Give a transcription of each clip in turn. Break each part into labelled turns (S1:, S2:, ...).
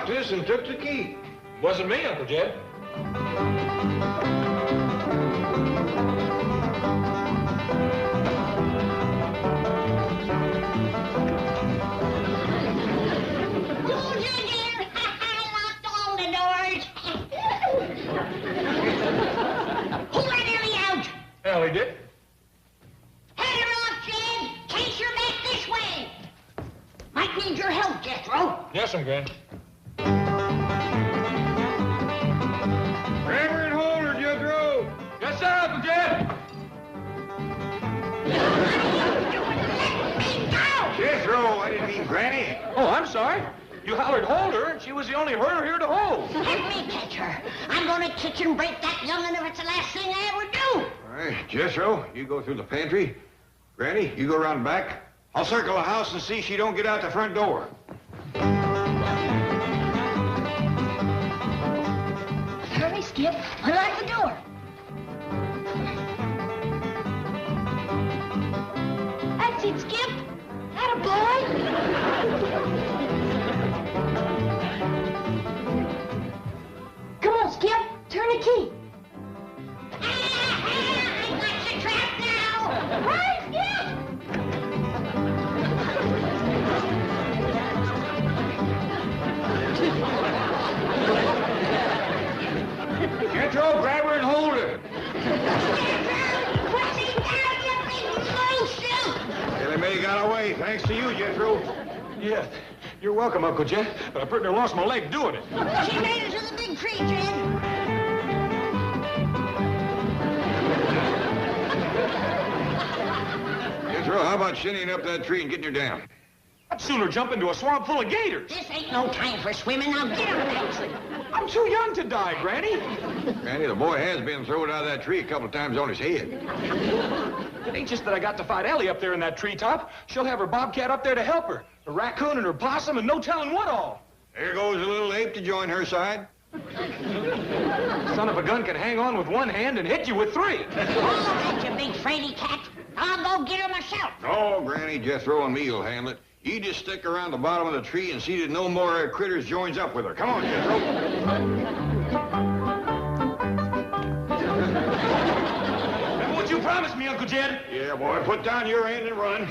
S1: locked us and took the key.
S2: Wasn't me, Uncle Jed. Ellie did.
S3: Head her off, Jed. Chase her back this way. Might need your help, Jethro.
S2: Yes, I'm Gran.
S1: Grab her and hold her, Jethro.
S2: Yes, sir, Uncle Jed.
S3: Let me go.
S1: Jethro, I didn't mean Granny.
S2: Oh, I'm sorry. You hollered hold her, and she was the only herder here to hold.
S3: Let me catch her. I'm going to kick and break that young'un if it's the last thing I ever do.
S1: All right, Jethro, you go through the pantry. Granny, you go around back. I'll circle the house and see she don't get out the front door.
S3: Hurry, Skip. Unlock the door. That's it, Skip. Attaboy. Come on, Skip. Turn the key. I got you trapped now. Right, Skip?
S1: Jethro, grab her and hold her. Ellie Mae got away, thanks to you, Jethro.
S2: Yeah, you're welcome, Uncle Jed, but I pretty near lost my leg doing it.
S3: She made it to the big tree, Jed.
S1: Jethro, how about shinnying up that tree and getting her down?
S2: I'd sooner jump into a swamp full of gators.
S3: This ain't no time for swimming. Now get on that tree.
S2: I'm too young to die, Granny.
S1: Granny, the boy has been thrown out of that tree a couple of times on his head.
S2: It ain't just that I got to fight Ellie up there in that treetop. She'll have her bobcat up there to help her. A raccoon and her possum and no telling what all.
S1: There goes a little ape to join her side.
S2: Son of a gun can hang on with one hand and hit you with three.
S3: Oh, that you big fraidy cat. I'll go get her myself.
S1: No, Granny, Jethro and me will handle it. You just stick around the bottom of the tree and see that no more critters joins up with her. Come on, Jethro.
S2: Remember what you promised me, Uncle Jed?
S1: Yeah, boy, put down your end and run.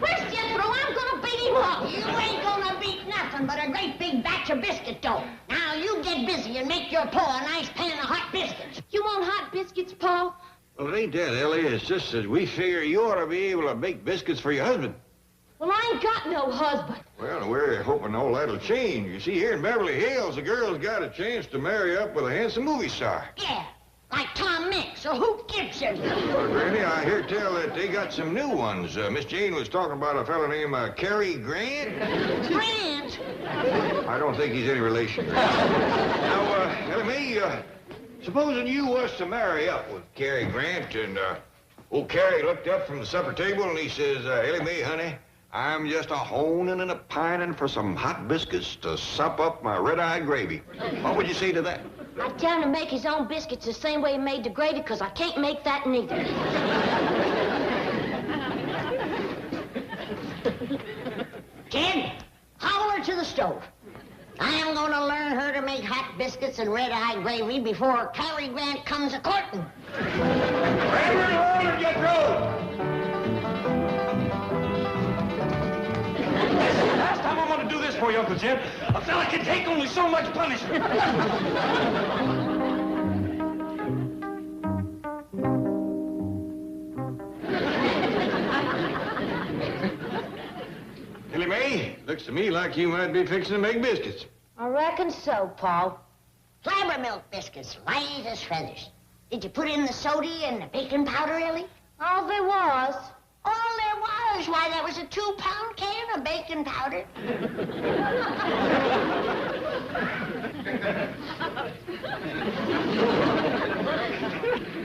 S3: Where's Jethro? I'm gonna beat him up. You ain't gonna beat nothing but a great big batch of biscuit dough. Now you get busy and make your pa a nice pan of hot biscuits.
S4: You want hot biscuits, Paul?
S1: Well, it ain't that, Ellie. It's just that we figure you ought to be able to bake biscuits for your husband.
S4: Well, I ain't got no husband.
S1: Well, we're hoping all that'll change. You see, here in Beverly Hills, the girl's got a chance to marry up with a handsome movie star.
S3: Yeah, like Tom Mix or Hoot Gibson.
S1: Well, Granny, I hear tell that they got some new ones. Miss Jane was talking about a fellow named Cary Grant.
S3: Grant?
S1: I don't think he's any relation. Now, Ellie Mae, supposing you was to marry up with Cary Grant, and old Cary looked up from the supper table and he says, Ellie Mae, honey, I'm just a-honing and a-pining for some hot biscuits to sop up my red-eyed gravy. What would you say to that?
S4: I'd tell him to make his own biscuits the same way he made the gravy, because I can't make that neither.
S3: Ken, holler to the stove. I'm gonna learn her to make hot biscuits and red-eye gravy before Cary Grant comes a-courting.
S1: Grab her and hold her, Jethro!
S2: Last time I'm gonna do this for you, Uncle Jed. A fella can take only so much punishment.
S1: Ellie Mae, looks to me like you might be fixing to make biscuits.
S4: I reckon so, Paul.
S3: Flabber milk biscuits, light as feathers. Did you put in the soda and the baking powder, Ellie?
S4: All there was.
S3: All there was. Why, that was a 2-pound can of baking powder.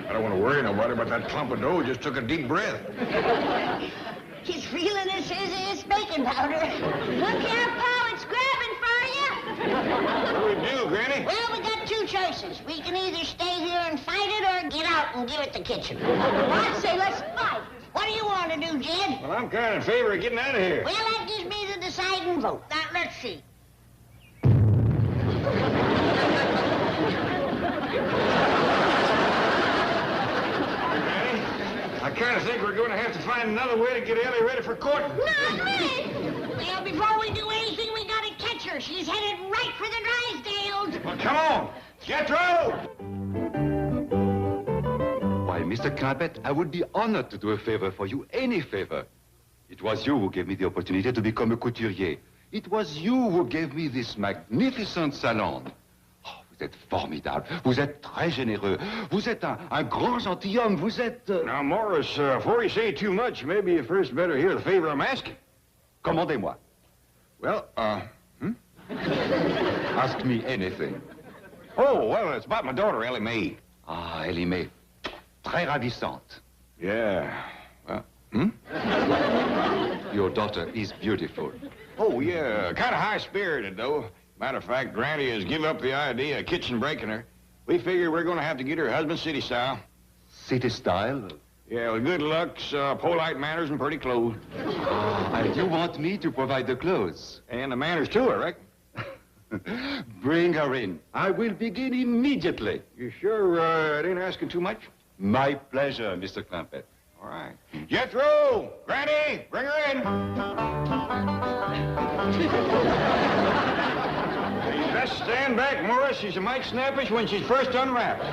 S1: I don't want to worry nobody, but that clump of dough just took a deep breath.
S3: He's feeling it says it's baking powder.
S4: Look here, Paul, it's grabbing for you.
S1: What do we do, Granny?
S3: Well, we got two choices. We can either stay here and fight it or get out and give it the kitchen.
S4: I'd say let's fight.
S3: What do you want to do, Jed?
S1: Well, I'm kind of in favor of getting out of here.
S3: Well, that gives me the deciding vote. Now, let's see.
S1: I kind of think we're going to have to find another way to get Ellie ready for court.
S3: Not me! Well, before we do anything, we gotta catch her. She's headed right for the Drysdales.
S1: Well, come on. Jethro!
S5: Why, Mr. Clampett, I would be honored to do a favor for you, any favor. It was you who gave me the opportunity to become a couturier. It was you who gave me this magnificent salon. Oh, vous êtes formidable. Vous êtes très généreux. Vous êtes un grand gentilhomme. Vous êtes...
S1: Now, Morris, before you say too much, maybe you first better hear the favor I'm asking.
S5: Commandez-moi.
S1: Well,
S5: Ask me anything.
S1: Oh, well, it's about my daughter, Ellie Mae.
S5: Ah, Ellie Mae. Très ravissante.
S1: Yeah. Well,
S5: Your daughter is beautiful.
S1: Oh, yeah, kind of high-spirited, though. Matter of fact, Granny has given up the idea of kitchen breaking her. We figure we're going to have to get her husband city style.
S5: City style?
S1: Yeah, with good looks, polite manners, and pretty clothes.
S5: And you want me to provide the clothes?
S1: And the manners, too, I reckon.
S5: Bring her in. I will begin immediately.
S1: You sure it ain't asking too much?
S5: My pleasure, Mr. Clampett.
S1: All right. Jethro! Granny! Bring her in! You best stand back, Morris. She's a mite snappish when she's first unwrapped.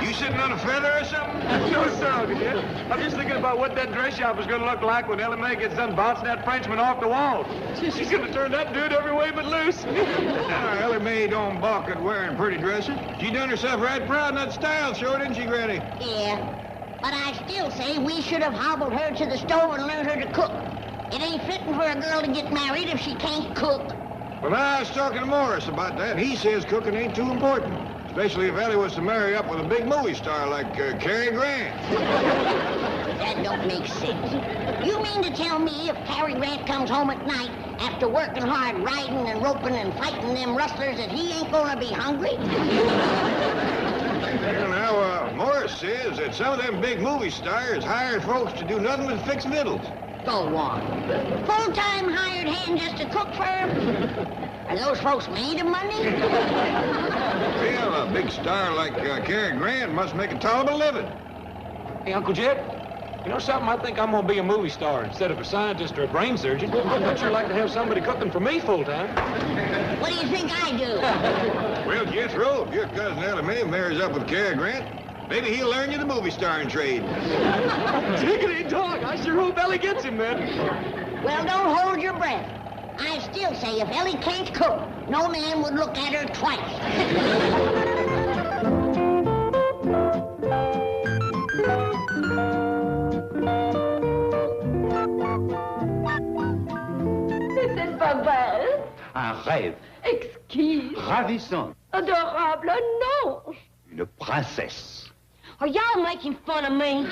S1: You sitting on a feather or something?
S2: No, sir, Uncle. I'm just thinking about what that dress shop is going to look like when Ellie Mae gets done bouncing that Frenchman off the wall. She's going to turn that dude every way but loose.
S1: Now, Ellie Mae don't balk at wearing pretty dresses. She done herself right proud in that style show, didn't she, Granny?
S3: Yeah, but I still say we should have hobbled her to the stove and learned her to cook. It ain't fitting for a girl to get married if she can't cook.
S1: Well, I was talking to Morris about that. He says cooking ain't too important. Especially if Ellie was to marry up with a big movie star like Cary Grant.
S3: That don't make sense. You mean to tell me if Cary Grant comes home at night after working hard riding and roping and fighting them rustlers that he ain't gonna be hungry?
S1: Well, now, Morris says that some of them big movie stars hire folks to do nothing but fix victuals.
S3: Go on. Full-time hired hand just to cook for him? Are those folks made of money?
S1: Well, a big star like Cary Grant must make a tolerable living.
S2: Hey, Uncle Jed, you know something? I think I'm going to be a movie star instead of a scientist or a brain surgeon. I'd sure like to have somebody cooking for me full-time.
S3: What do you think I do?
S1: Well, Jethro, if your cousin Ellie Mae marries up with Cary Grant, maybe he'll learn you the movie starring trade.
S2: Tickety dog, I sure hope Ellie gets him, man.
S3: Well, don't hold your breath. I still say if Ellie can't cook, no man would look at her twice.
S6: C'est pas vrai.
S5: Un rêve.
S6: Exquis.
S5: Ravissant.
S6: Adorable, non.
S5: Une princesse.
S4: Are y'all making fun of me?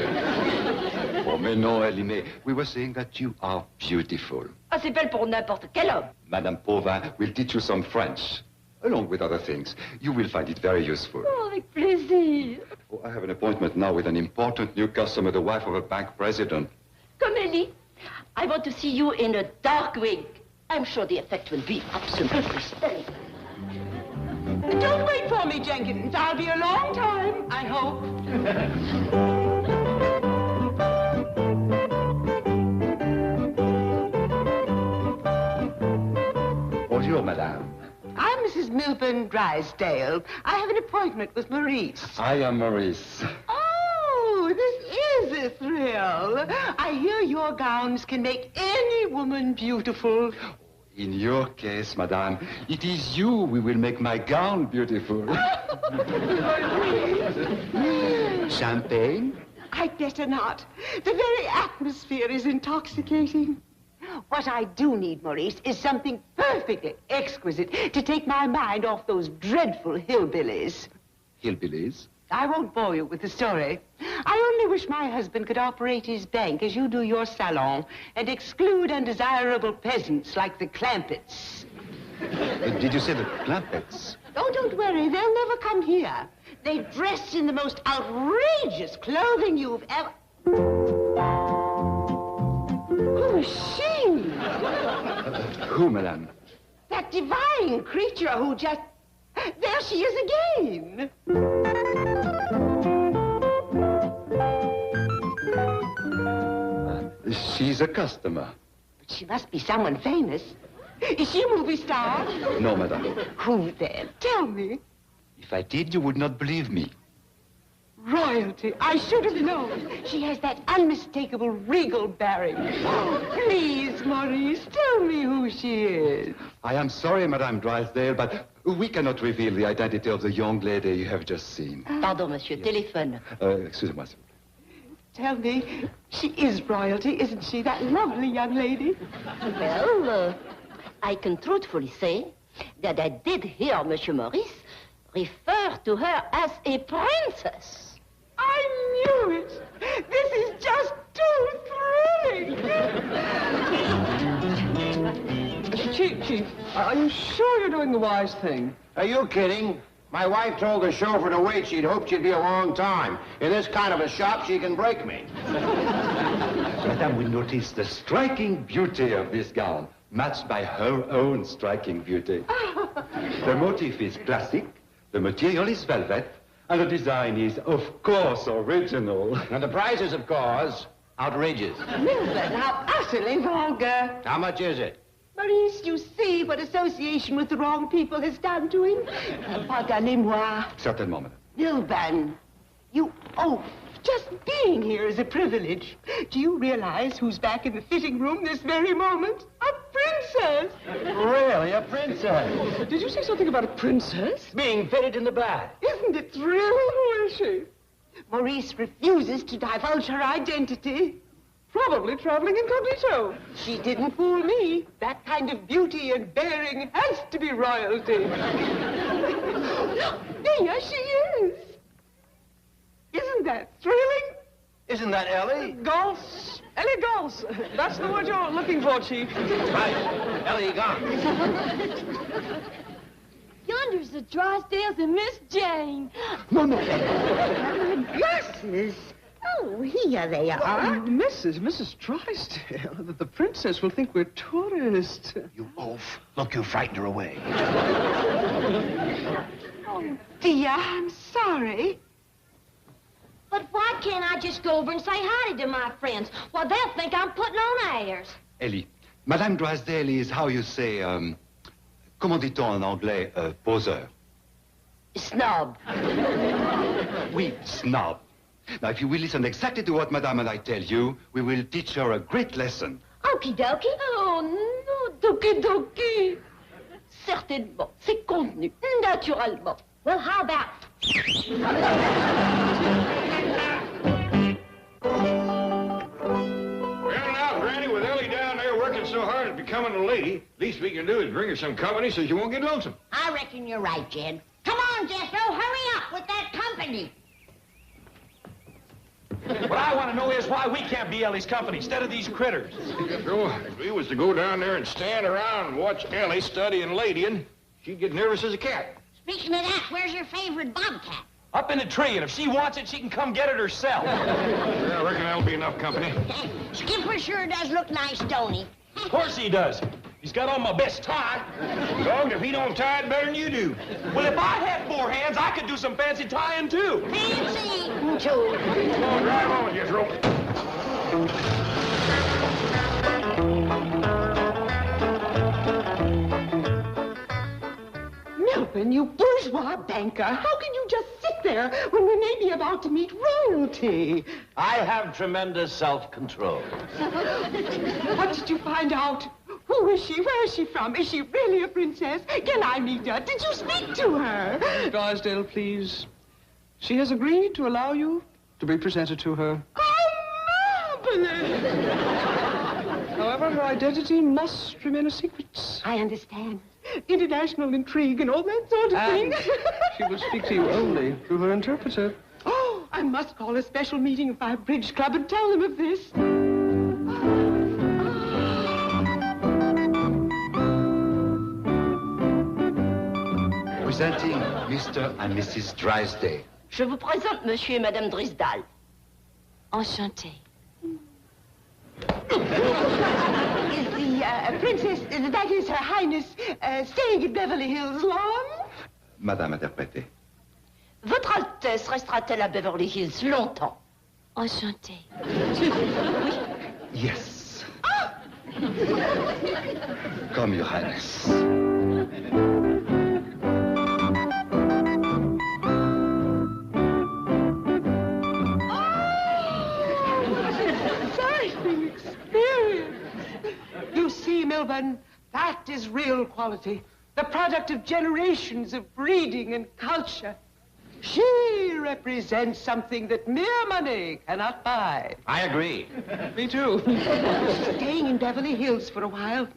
S5: Oh, mais non, Ellie Mae. We were saying that you are beautiful.
S6: Ah, c'est belle pour n'importe quel homme.
S5: Madame Pauvin will teach you some French, along with other things. You will find it very useful.
S6: Oh, avec plaisir.
S5: Oh, I have an appointment now with an important new customer, the wife of a bank president.
S6: Comme Ellie, I want to see you in a dark wig. I'm sure the effect will be absolutely stunning.
S7: Don't wait for me, Jenkins. I'll be a long time, I hope.
S5: Bonjour, madame.
S7: I'm Mrs. Milburn Drysdale. I have an appointment with Maurice.
S5: I am Maurice.
S7: Oh, this is a thrill. I hear your gowns can make any woman beautiful.
S5: In your case, madame, it is you who will make my gown beautiful. Champagne?
S7: I'd better not. The very atmosphere is intoxicating. What I do need, Maurice, is something perfectly exquisite to take my mind off those dreadful hillbillies.
S5: Hillbillies?
S7: I won't bore you with the story. I only wish my husband could operate his bank as you do your salon and exclude undesirable peasants like the Clampetts.
S5: Did you say the Clampetts?
S7: Oh, don't worry. They'll never come here. They dress in the most outrageous clothing you've ever... Who is she?
S5: Who, madame?
S7: That divine creature who just... There she is again.
S5: She's a customer.
S7: But she must be someone famous. Is she a movie star?
S5: No, madame.
S7: Who then? Tell me.
S5: If I did, you would not believe me.
S7: Royalty. I should have known. She has that unmistakable regal bearing. Oh, please, Maurice, tell me who she is.
S5: I am sorry, Madame Drysdale, but we cannot reveal the identity of the young lady you have just seen.
S6: Pardon, monsieur, téléphone.
S5: Excusez-moi.
S7: Tell me, she is royalty, isn't she, that lovely young lady?
S6: Well, I can truthfully say that I did hear Monsieur Maurice refer to her as a princess.
S7: I knew it. This is just too thrilling.
S2: Chief, are you sure you're doing the wise thing?
S8: Are you kidding? My wife told the chauffeur to wait. She'd hoped she'd be a long time. In this kind of a shop, she can break me.
S5: Madame will notice the striking beauty of this gown, matched by her own striking beauty. The motif is classic, the material is velvet, and the design is, of course, original.
S8: And the price is, of course, outrageous.
S7: Milburn, how utterly vulgar.
S8: How much is it?
S7: Maurice, you see what association with the wrong people has done to him? Pardonnez-moi.
S5: Certainement, madame.
S7: Milburn, you oaf. Just being here is a privilege. Do you realize who's back in the fitting room this very moment? A princess!
S8: Really, a princess?
S2: Did you say something about a princess?
S8: Being fitted in the bath.
S7: Isn't it thrilling? Who is she? Maurice refuses to divulge her identity.
S2: Probably traveling incognito.
S7: She didn't fool me. That kind of beauty and bearing has to be royalty. There she is. Isn't that thrilling?
S8: Isn't that Ellie?
S2: Gauls. Elegance. That's the word you're looking for, Chief.
S8: Right. Ellie gone.
S4: Yonder's the Drysdales and Miss Jane.
S7: Glasses. Oh, here they are.
S2: Mrs. Drysdale. The princess will think we're tourists.
S8: You oaf. Look, you frightened her away.
S7: Oh, dear, I'm sorry.
S4: But why can't I just go over and say hi to my friends? Well, they'll think I'm putting on airs.
S5: Ellie, Madame Drysdale is, how you say, comment dit-on en anglais, poseur?
S6: Snob.
S5: Oui, snob. Now, if you will listen exactly to what Madame and I tell you, we will teach her a great lesson.
S4: Okie dokie.
S6: Oh, non, doki doki. Certainement, c'est contenu, naturellement.
S4: Well, how about...
S1: Well, now, Granny, with Ellie down there working so hard at becoming a lady, least we can do is bring her some company so she won't get lonesome.
S3: I reckon you're right, Jed. Come on, Jethro, hurry up with that company.
S2: What I want to know is why we can't be Ellie's company instead of these critters.
S1: Jethro, if we was to go down there and stand around and watch Ellie studying ladying, she'd get nervous as a cat.
S3: Speaking of that, where's your favorite bobcat?
S2: Up in the tree, and if she wants it, she can come get it herself.
S1: Yeah, I reckon that'll be enough company.
S3: Skipper sure does look nice, don't he?
S2: Of course he does. He's got on my best tie.
S1: Dog, if he don't tie it better than you do.
S2: Well, if I had 4 hands, I could do some fancy tying, too.
S3: Fancy eating, too.
S1: Come on, drive on, Jethro.
S7: Milburn, you bourgeois banker. How can you just sit there when we may be about to meet royalty?
S8: I have tremendous self-control.
S7: What did you find out? Who is she? Where is she from? Is she really a princess? Can I meet her? Did you speak to her?
S2: Drysdale, please. She has agreed to allow you to be presented to her.
S7: Oh, marvelous!
S2: However, her identity must remain a secret.
S7: I understand. international intrigue and all that sort of thing.
S2: She will speak to you only through her interpreter.
S7: Oh, I must call a special meeting of my bridge club and tell them of this.
S5: Presenting Mr. and Mrs. Drysdale.
S6: Je vous présente Monsieur et Madame Drysdale.
S4: Enchanté.
S7: Is the princess, that is Her Highness, staying in Beverly Hills long?
S5: Madame interprétée.
S6: Votre Altesse restera-t-elle à Beverly Hills longtemps?
S4: Enchanté.
S5: Yes. Come, Your Highness.
S7: Exciting experience. You see, Milburn, that is real quality. The product of generations of breeding and culture. She represents something that mere money cannot buy.
S8: I agree.
S2: Me too.
S7: Staying in Beverly Hills for a while.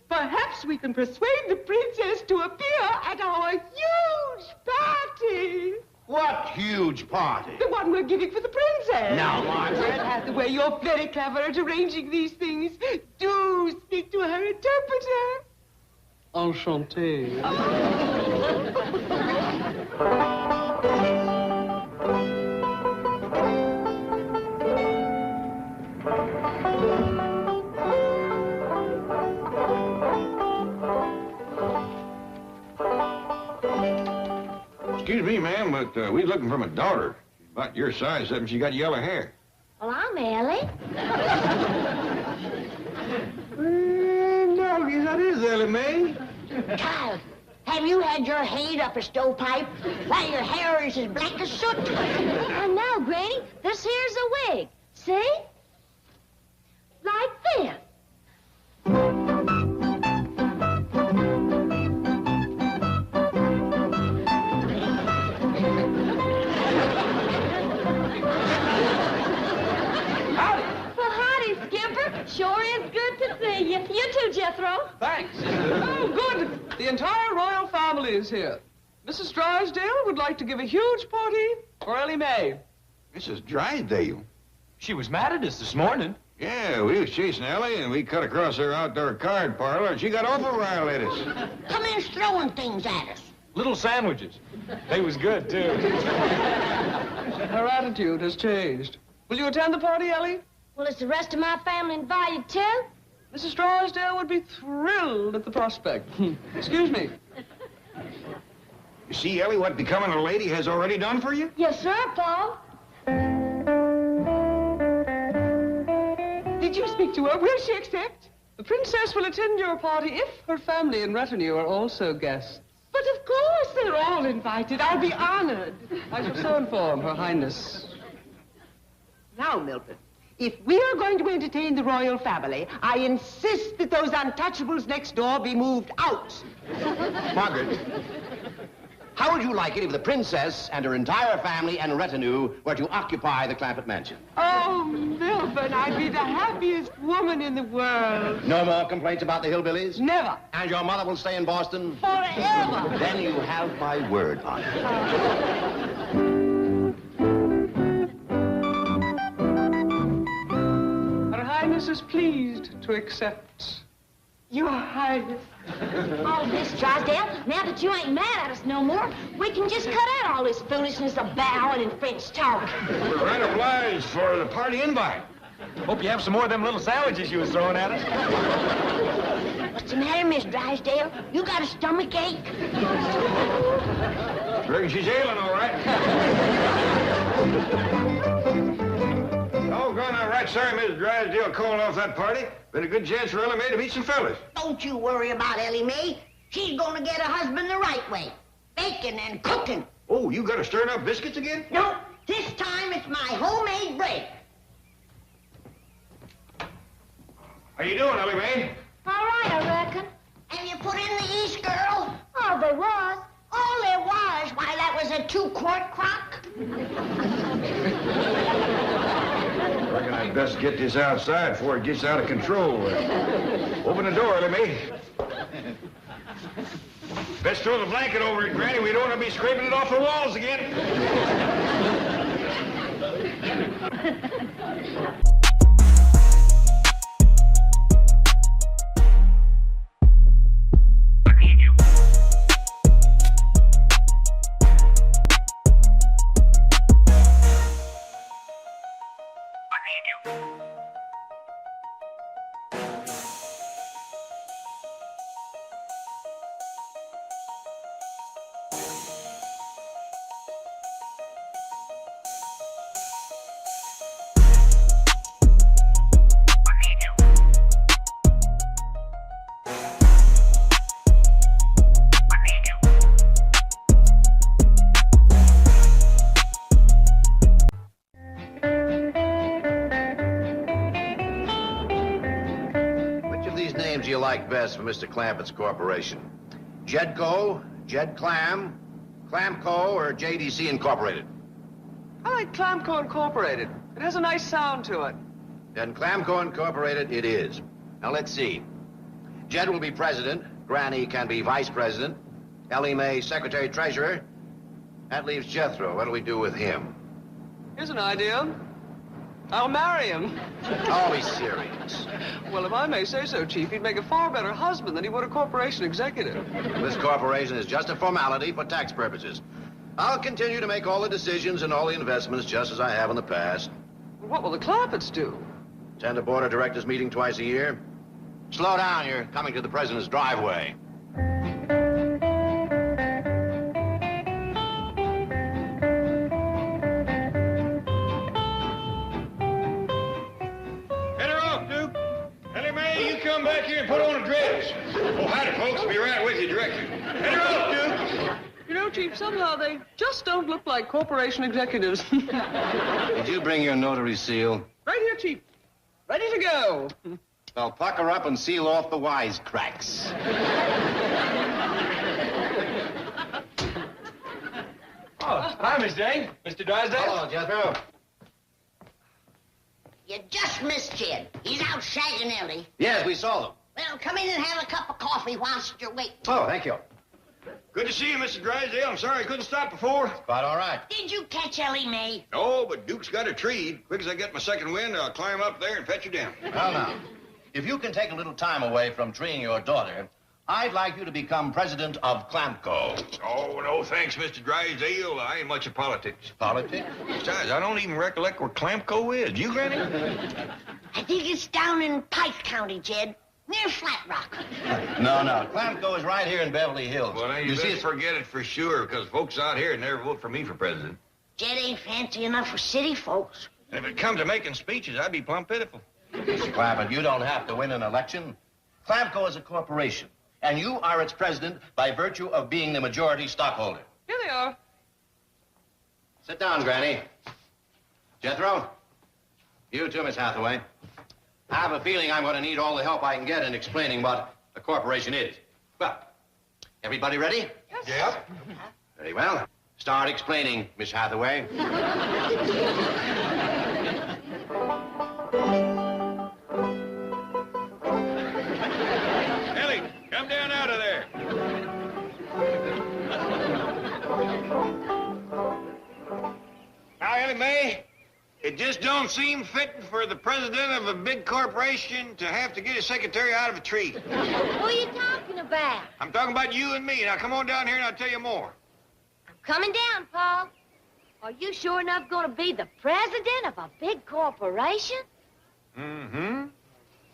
S7: Perhaps we can persuade the princess to appear at our huge party.
S8: What huge party?
S7: The one we're giving for the princess.
S8: Now, Margaret.
S7: Hathaway, you're very clever at arranging these things. Do speak to her interpreter.
S2: Enchanté.
S1: Excuse me, ma'am, but we're looking for my daughter. She's about your size, except she got yellow hair.
S4: Well, I'm Ellie.
S1: Doggy, that is Ellie Mae.
S3: Child, have you had your head up a stovepipe? Why, your hair is as black as soot.
S4: I know, Granny. This here's a wig. See? Like this. Sure is good to see you. You too, Jethro.
S2: Thanks. Oh, good. The entire royal family is here. Mrs. Drysdale would like to give a huge party for Ellie Mae.
S1: Mrs. Drysdale?
S2: She was mad at us this morning.
S1: Yeah, we was chasing Ellie, and we cut across her outdoor card parlor, and she got awful riled at us.
S3: Come in throwing things at us.
S2: Little sandwiches. They was good, too. Her attitude has changed. Will you attend the party, Ellie?
S4: Well, is the rest of my family invited too?
S2: Mrs. Drysdale would be thrilled at the prospect. Excuse me.
S1: You see, Ellie, what becoming a lady has already done for you?
S4: Yes, sir, Paul.
S7: Did you speak to her? Will she accept?
S2: The princess will attend your party if her family and retinue are also guests.
S7: But of course they're all invited. I'll be honored.
S2: I shall so inform Her Highness.
S7: Now, Milton, if we are going to entertain the royal family, I insist that those untouchables next door be moved out.
S8: Margaret, how would you like it if the princess and her entire family and retinue were to occupy the Clampett mansion?
S7: Oh, Milburn, I'd be the happiest woman in the world.
S8: No more complaints about the hillbillies?
S7: Never.
S8: And your mother will stay in Boston?
S7: Forever.
S8: Then you have my word on it.
S2: Is pleased to accept.
S7: Your Highness.
S4: Oh, Miss Drysdale, now that you ain't mad at us no more, we can just cut out all this foolishness of bowing and French talk.
S1: We're right obliged for the party invite.
S2: Hope you have some more of them little sandwiches you was throwing at us.
S3: What's the matter, Miss Drysdale? You got a stomach ache?
S1: Reckon she's ailing, all right. Oh, going all right. Sorry, Miss Drysdale calling off that party. Been a good chance for Ellie Mae to meet some fellas.
S3: Don't you worry about Ellie Mae. She's gonna get a husband the right way. Baking and cooking.
S1: Oh, you got to stir up biscuits again?
S3: No, this time it's my homemade bread.
S1: How you doing, Ellie Mae?
S4: All right, I reckon.
S3: And you put in the yeast, girl?
S4: Oh, there was.
S3: All there was? Why, that was a 2-quart crock.
S1: I reckon I'd best get this outside before it gets out of control. Open the door, Ellie Mae. Best throw the blanket over it, Granny. We don't want to be scraping it off the walls again.
S8: You like best for Mr. Clampetts Corporation? Jedco, Jed Clam, Clamco, or JDC Incorporated?
S7: I like Clamco Incorporated. It has a nice sound to it.
S8: Then Clamco Incorporated it is. Now, let's see. Jed will be president. Granny can be vice president. Ellie Mae, secretary-treasurer. That leaves Jethro. What do we do with him?
S7: Here's an idea. I'll marry him.
S8: Oh, he's serious.
S7: Well, if I may say so, Chief, he'd make a far better husband than he would a corporation executive.
S8: This corporation is just a formality for tax purposes. I'll continue to make all the decisions and all the investments just as I have in the past.
S7: What will the Clampetts do?
S8: Attend a board of directors meeting twice a year. Slow down, you're coming to the president's driveway.
S1: Come back here and put on a dress. Oh, howdy, folks. Be right with you directly. Head her off, Duke.
S7: You know, Chief, somehow they just don't look like corporation executives.
S8: Did you bring your notary seal?
S7: Right here, Chief. Ready to go.
S8: Well, pucker up and seal off the wisecracks.
S2: Oh, hi, Miss Jane. Mr. Drysdale.
S8: Hello, Jethro.
S3: You just missed Jed. He's out shagging Ellie.
S8: Yes, we saw them.
S3: Well, come in and have a cup of coffee whilst you're waiting.
S8: Oh, thank you.
S1: Good to see you, Mr. Drysdale. I'm sorry I couldn't stop before.
S8: Quite all right.
S3: Did you catch Ellie Mae?
S1: No, but Duke's got a tree. Quick as I get my second wind, I'll climb up there and fetch her down.
S8: Well, now, if you can take a little time away from treeing your daughter, I'd like you to become president of Clamco.
S1: Oh, no, thanks, Mr. Drysdale. I ain't much of politics.
S8: Politics?
S1: Besides, I don't even recollect where Clamco is. You, Granny?
S3: I think it's down in Pike County, Jed, near Flat Rock.
S8: No. Clamco is right here in Beverly Hills.
S1: Well, now, you best forget it for sure, because folks out here never vote for me for president.
S3: Jed ain't fancy enough for city folks.
S1: And if it comes to making speeches, I'd be plumb pitiful.
S8: Mr. Clampett, you don't have to win an election. Clamco is a corporation, and you are its president by virtue of being the majority stockholder.
S7: Here they are.
S8: Sit down, Granny. Jethro? You too, Miss Hathaway. I have a feeling I'm going to need all the help I can get in explaining what a corporation is. Well, everybody ready?
S7: Yes.
S1: Yep.
S8: Very well. Start explaining, Miss Hathaway.
S1: Ellie, come down out of there. Now, Ellie Mae, it just don't seem fitting for the president of a big corporation to have to get his secretary out of a tree.
S4: Who are you talking about?
S1: I'm talking about you and me. Now, come on down here and I'll tell you more.
S4: I'm coming down, Paul. Are you sure enough going to be the president of a big corporation?
S1: Mm-hmm.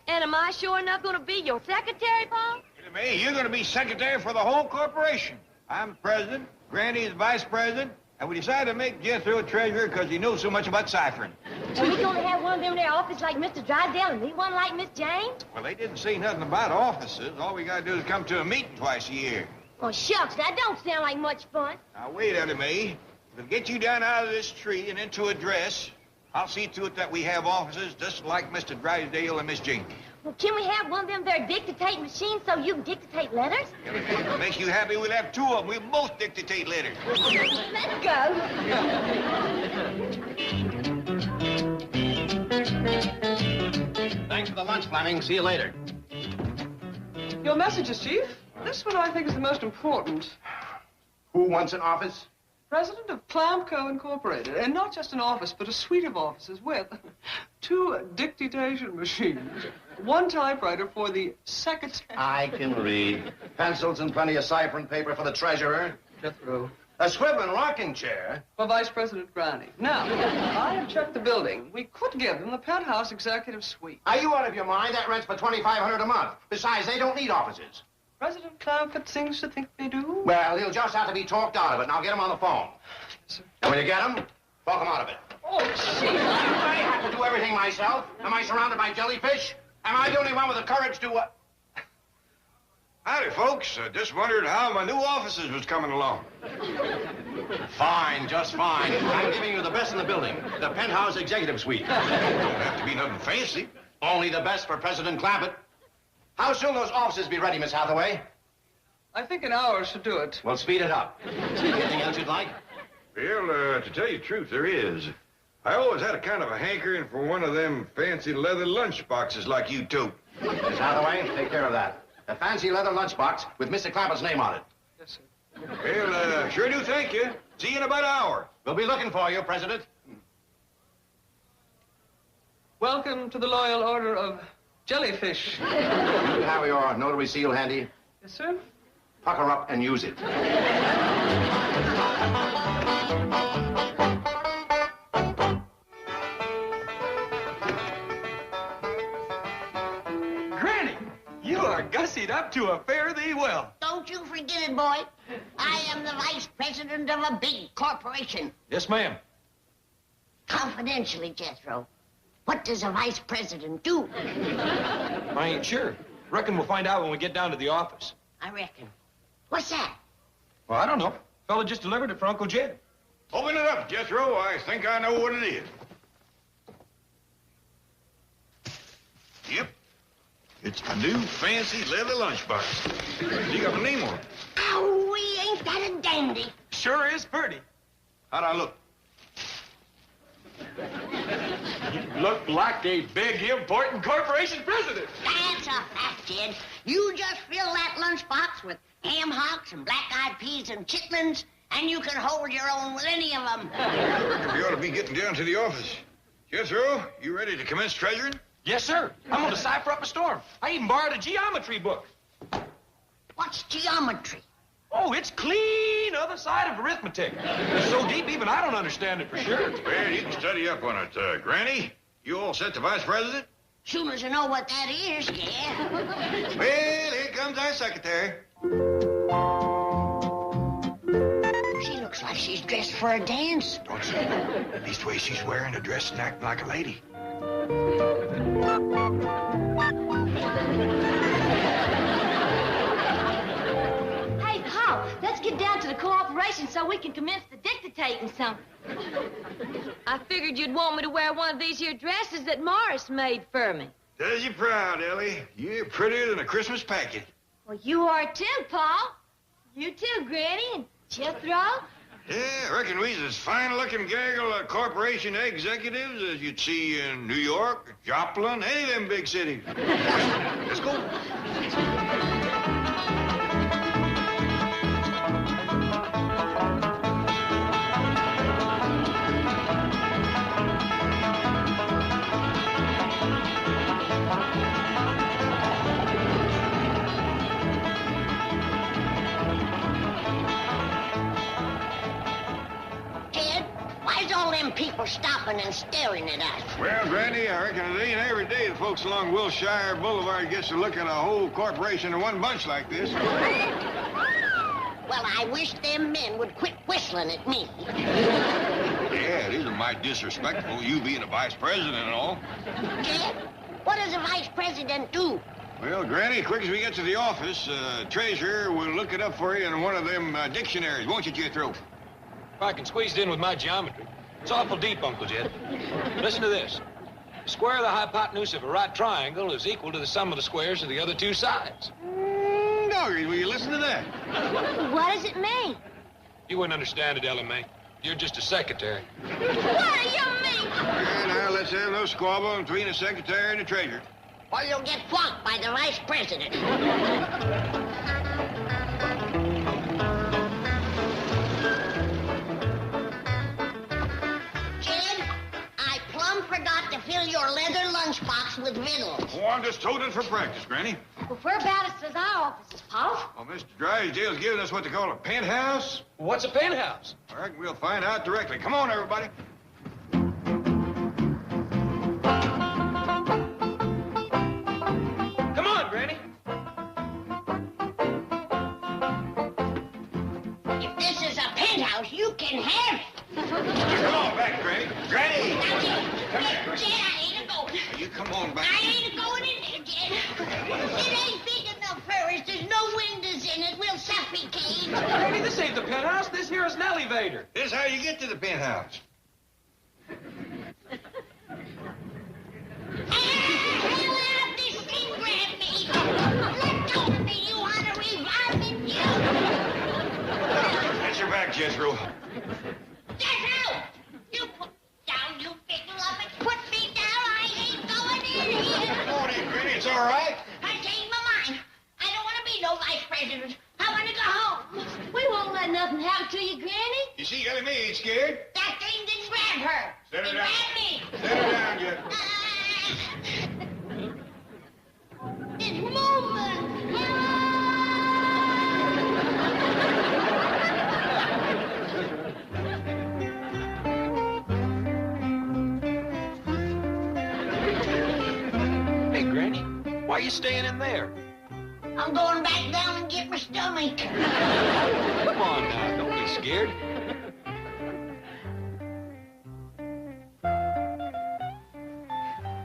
S4: And am I sure enough going to be your secretary, Paul?
S1: Ellie Mae, you're going to be secretary for the whole corporation. I'm president, Granny is vice president, and we decided to make Jethro treasurer because he knows so much about ciphering.
S4: Are we going to have one of them in their office like Mr. Drysdale and me one like Miss Jane?
S1: Well, they didn't say nothing about offices. All we got to do is come to a meeting twice a year.
S4: Oh, shucks, that don't sound like much fun.
S1: Now, wait, Ellie Mae. We'll get you down out of this tree and into a dress. I'll see to it that we have offices just like Mr. Drysdale and Miss Jane.
S4: Well, can we have one of them there dictate machines so you can dictate letters?
S1: If it makes you happy, we'll have two of them. We'll both dictate letters.
S4: Let's go.
S8: Thanks for the lunch, Fleming. See you later.
S7: Your messages, Chief? this one I think is the most important.
S8: Who wants an office?
S7: President of Clamco Incorporated. And not just an office, but a suite of offices with 2 dictation machines, 1 typewriter for the secretary.
S8: I can read. Pencils and plenty of cipher and paper for the treasurer.
S7: Jethro.
S8: A swivel and rocking chair.
S7: For Vice President Granny. Now, I have checked the building. We could give them the penthouse executive suite.
S8: Are you out of your mind? That rent's for $2,500 a month. Besides, they don't need offices.
S7: President Clampett seems to think they do.
S8: Well, he'll just have to be talked out of it. Now get him on the phone.
S7: Yes, sir.
S8: And when you get him, talk him out of it.
S7: Oh, gee.
S8: I have to do everything myself. Am I surrounded by jellyfish? Am I the only one with the courage to...
S1: Howdy, folks. Just wondered how my new offices was coming along.
S8: Fine, just fine. I'm giving you the best in the building. The penthouse executive suite.
S1: Don't have to be nothing fancy.
S8: Only the best for President Clampett. How soon those offices be ready, Miss Hathaway?
S7: I think an hour should do it.
S8: Well, speed it up. Anything else you'd like?
S1: Well, to tell you the truth, there is. I always had a kind of a hankering for one of them fancy leather lunch boxes like you tote.
S8: Miss Hathaway, take care of that. A fancy leather lunchbox with Mr. Clampett's name on it.
S7: Yes, sir.
S1: Well, sure do thank you. See you in about an hour.
S8: We'll be looking for you, President.
S7: Welcome to the Loyal Order of Jellyfish.
S8: You have your notary seal handy.
S7: Yes, sir.
S8: Pucker up and use it.
S2: Granny, you are gussied up to a fare thee well.
S3: Don't you forget it, boy. I am the vice president of a big corporation.
S2: Yes, ma'am.
S3: Confidentially, Jethro, what does a vice president do?
S2: I ain't sure. Reckon we'll find out when we get down to the office.
S3: I reckon. What's that?
S2: Well, I don't know. Fella just delivered it for Uncle Jed.
S1: Open it up, Jethro. I think I know what it is. Yep. It's my new fancy leather lunchbox. You got my name on it.
S3: Owie, ain't that a dandy?
S2: Sure is pretty.
S1: How'd I look?
S2: You look like a big, important corporation president.
S3: That's a fact, Jed. You just fill that lunchbox with ham hocks and black-eyed peas and chitlins, and you can hold your own with any of them.
S1: I reckon we ought to be getting down to the office. Jethro, you ready to commence treasuring?
S2: Yes, sir. I'm going to cipher up a storm. I even borrowed a geometry book.
S3: What's geometry?
S2: Oh, it's clean other side of arithmetic. It's so deep, even I don't understand it for sure.
S1: Well, you can study up on it, Granny. You all set to vice president?
S3: Soon as I know what that is, yeah.
S1: Well, here comes our secretary.
S3: She looks like she's dressed for a dance.
S1: Don't say that. At least the way she's wearing a dress and acting like a lady.
S4: Hey, Paul, let's get down to the cooperation so we can commence the dictating something. I figured you'd want me to wear one of these here dresses that Morris made for me.
S1: Does you proud, Ellie. You're prettier than a Christmas packet.
S4: Well, you are too, Paul. You too, Granny and Jethro.
S1: Yeah, I reckon we's as fine-looking gaggle of corporation executives as you'd see in New York, Joplin, any of them big cities. Let's go.
S3: People stopping and staring at us.
S1: Well, Granny, I reckon it ain't every day the folks along Wilshire Boulevard gets to look at a whole corporation in one bunch like this.
S3: Well, I wish them men would quit whistling at me.
S1: Yeah, it is mighty disrespectful, you being a vice president and all.
S3: Jed, what does a vice president do?
S1: Well, Granny, quick as we get to the office, treasurer will look it up for you in one of them dictionaries, won't you, Jethro?
S2: If I can squeeze it in with my geometry. It's awful deep, Uncle Jed. Listen to this. The square of the hypotenuse of a right triangle is equal to the sum of the squares of the other two sides.
S1: Doggy, will you listen to that?
S4: What does it mean?
S2: You wouldn't understand it, Ella May. You're just a secretary.
S4: What do you mean?
S1: Well, now, let's have no squabble between the secretary and the treasurer.
S3: Or you'll get flogged by the vice president. box with victuals.
S1: Oh, I'm just toting for practice, Granny.
S4: Well, whereabouts is our offices, Pa?
S1: Well, Mr. Drysdale's giving us what they call a penthouse.
S2: What's a penthouse?
S1: I reckon we'll find out directly. Come on, everybody.
S2: Come on, Granny.
S3: If this is a penthouse, you can have it.
S1: Come on back, Granny. Granny!
S3: Now, Jed,
S1: Come here.
S3: Jed, I ain't a-going.
S1: You come on back.
S3: I ain't a-going in there, Jed. It ain't big enough for us. There's no windows in it. We'll suffocate.
S2: Granny, this ain't the penthouse. This here is an elevator.
S1: This is how you get to the penthouse.
S3: Hell out, this thing grabbed me. Let go of me. You want to revive me, you?
S1: That's your back, Jethro.
S3: Jethro! You put down, you big lummox. Put me down. I ain't going in here.
S1: Come on in, Granny. It's all right.
S3: I changed my mind. I don't want to be no vice president. I want to go home.
S4: We won't let nothing happen to you, Granny.
S1: You see, Ellie Mae ain't scared.
S3: That thing didn't grab her.
S1: Set her
S3: It
S1: down.
S3: grabbed me.
S1: Set her down, Jethro.
S3: It's moving.
S2: Hey, Granny, why are you staying in there?
S3: I'm going back down and get my stomach.
S2: Come on now, don't be scared.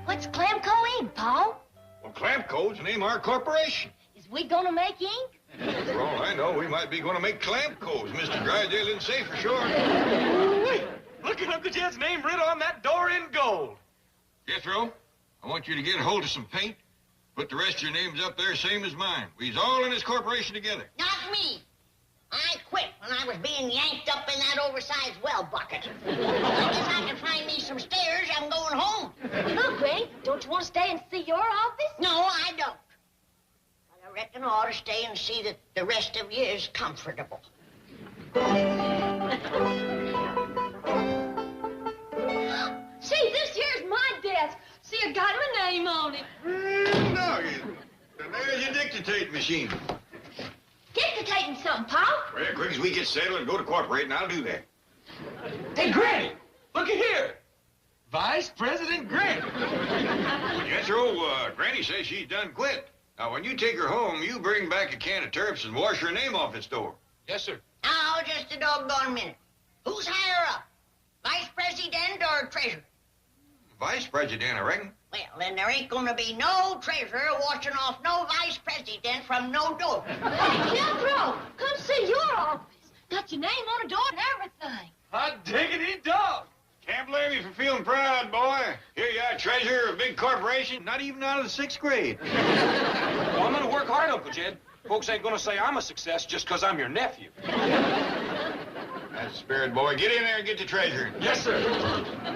S4: What's Clamco Inc., Pa?
S1: Well, Clampco's the name of our corporation.
S4: Is we gonna make ink?
S1: For all I know, we might be going to make Clampco's. Mr. Drysdale didn't say for sure.
S2: Look at Uncle Jed's name written on that door in gold.
S1: Jethro, I want you to get a hold of some paint. Put the rest of your names up there, same as mine. We's all in this corporation together.
S3: Not me. I quit when I was being yanked up in that oversized well bucket. I guess I can find me some stairs. I'm going home.
S4: Look, Granny, don't you want to stay and see your office?
S3: No, I don't. But I reckon I ought to stay and see that the rest of you is comfortable.
S4: See, this here's my desk. See, I got my name on it.
S1: No, there's your dictating machine.
S4: Dictating something, Pa?
S1: Well, quick as we get settled and go to corporate, and I'll do that.
S2: Hey, Granny, look at here. Vice President Granny.
S1: Jethro, Granny says she's done quit. Now, when you take her home, you bring back a can of turps and wash her name off its door.
S2: Yes, sir.
S3: Now, just a doggone minute. Who's higher up? Vice President or Treasurer?
S1: Vice President, I reckon.
S3: Well, then there ain't gonna be no treasurer watching off no vice president from no door.
S4: Hey, Jethro, come see your office. Got your name on the door and everything.
S2: Hot diggity dog.
S1: Can't blame you for feeling proud, boy. Here you are, treasurer of a big corporation, not even out of the 6th grade.
S2: Well, I'm going to work hard, Uncle Jed. Folks ain't going to say I'm a success just because I'm your nephew.
S1: That's the spirit, boy. Get in there and get the treasurer.
S2: Yes, sir.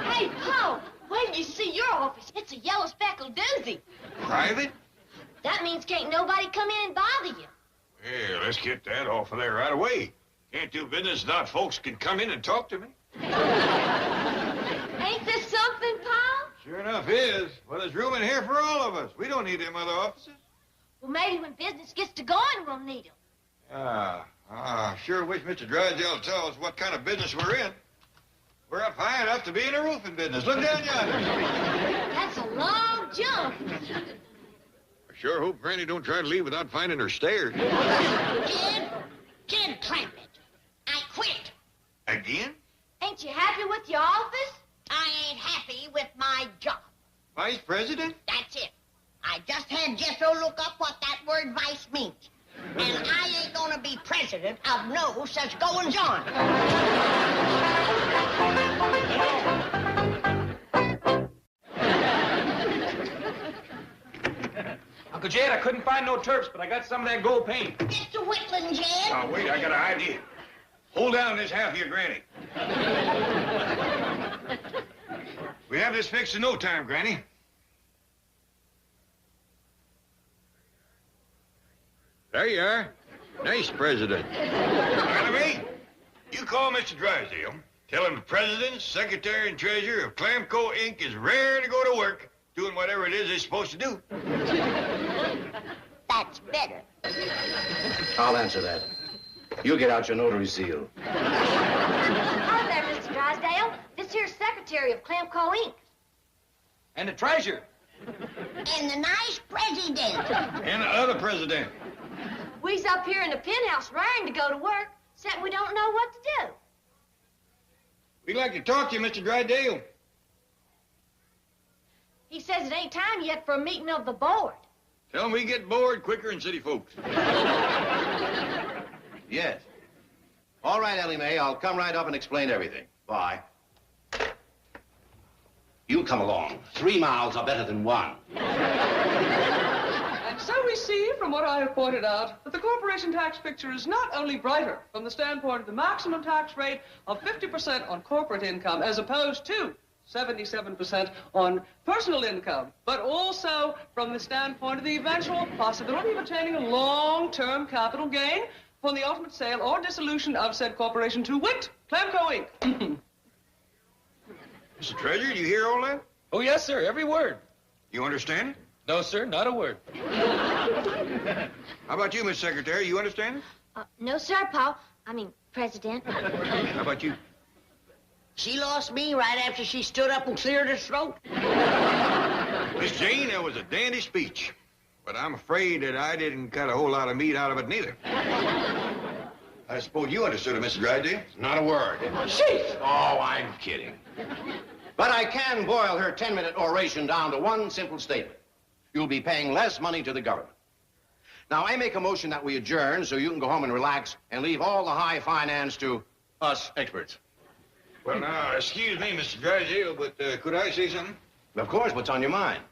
S4: Hey, Pa, wait till you see your office. It's a yellow speckled doozy.
S1: Private?
S4: That means can't nobody come in and bother you.
S1: Yeah, let's get that off of there right away. Can't do business without folks can come in and talk to me.
S4: Ain't this something, Pa?
S1: Sure enough is. Well, there's room in here for all of us. We don't need them other offices.
S4: Well, maybe when business gets to going, we'll need 'em.
S1: Sure wish Mr. Drysdale would tell us what kind of business we're in. We're up high enough to be in a roofing business. Look down yonder.
S4: That's a long jump.
S1: I sure hope Granny don't try to leave without finding her stairs.
S3: Kid Clampett, I quit.
S1: Again?
S4: Ain't you happy with your office?
S3: I ain't happy with my job.
S1: Vice President?
S3: That's it. I just had Jethro look up what that word vice means. And I ain't gonna be president of no such goings-on.
S2: Uncle Jed, I couldn't find no turps, but I got some of that gold paint.
S3: Mr. Whitland, Jed.
S1: Oh, wait, I got an idea. Hold down this half of your Granny. We have this fixed in no time, Granny. There you are. Nice president. Enemy, you call Mr. Drysdale. Tell him the president, secretary, and treasurer of Clamco Inc. is rare to go to work. doing whatever it is they're supposed to do.
S3: That's better.
S8: I'll answer that. You get out your notary seal.
S4: Hello there, Mr. Drysdale. This here's secretary of Clampco Inc.
S2: And the treasurer.
S3: And the nice president.
S1: And the other president.
S4: We's up here in the penthouse raring to go to work, except we don't know what to do.
S1: We'd like to talk to you, Mr. Drysdale.
S4: He says it ain't time yet for a meeting of the board.
S1: Tell him we get bored quicker than city folks.
S8: Yes. All right, Ellie Mae, I'll come right up and explain everything. Bye. You come along. 3 miles are better than 1.
S7: And so we see, from what I have pointed out, that the corporation tax picture is not only brighter from the standpoint of the maximum tax rate of 50% on corporate income as opposed to 77% on personal income, but also from the standpoint of the eventual possibility of attaining a long-term capital gain upon the ultimate sale or dissolution of said corporation to wit, Clampco Inc.
S1: Mr. Treasurer, do you hear all that?
S2: Oh, yes, sir, every word.
S1: You understand it?
S2: No, sir, not a word.
S1: How about you, Miss Secretary? You understand it?
S4: No, sir, Paul. I mean, President.
S1: How about you?
S3: She lost me right after she stood up and cleared her throat.
S1: Miss Jane, that was a dandy speech. But I'm afraid that I didn't cut a whole lot of meat out of it, neither. I suppose you understood it, Mr. Drysdale?
S8: Not a word.
S7: Chief!
S8: Oh, I'm kidding. But I can boil her 10-minute oration down to one simple statement. You'll be paying less money to the government. Now, I make a motion that we adjourn so you can go home and relax and leave all the high finance to us experts.
S1: Well, now, excuse me, Mr. Drysdale, but could I say something?
S8: Of course, what's on your mind?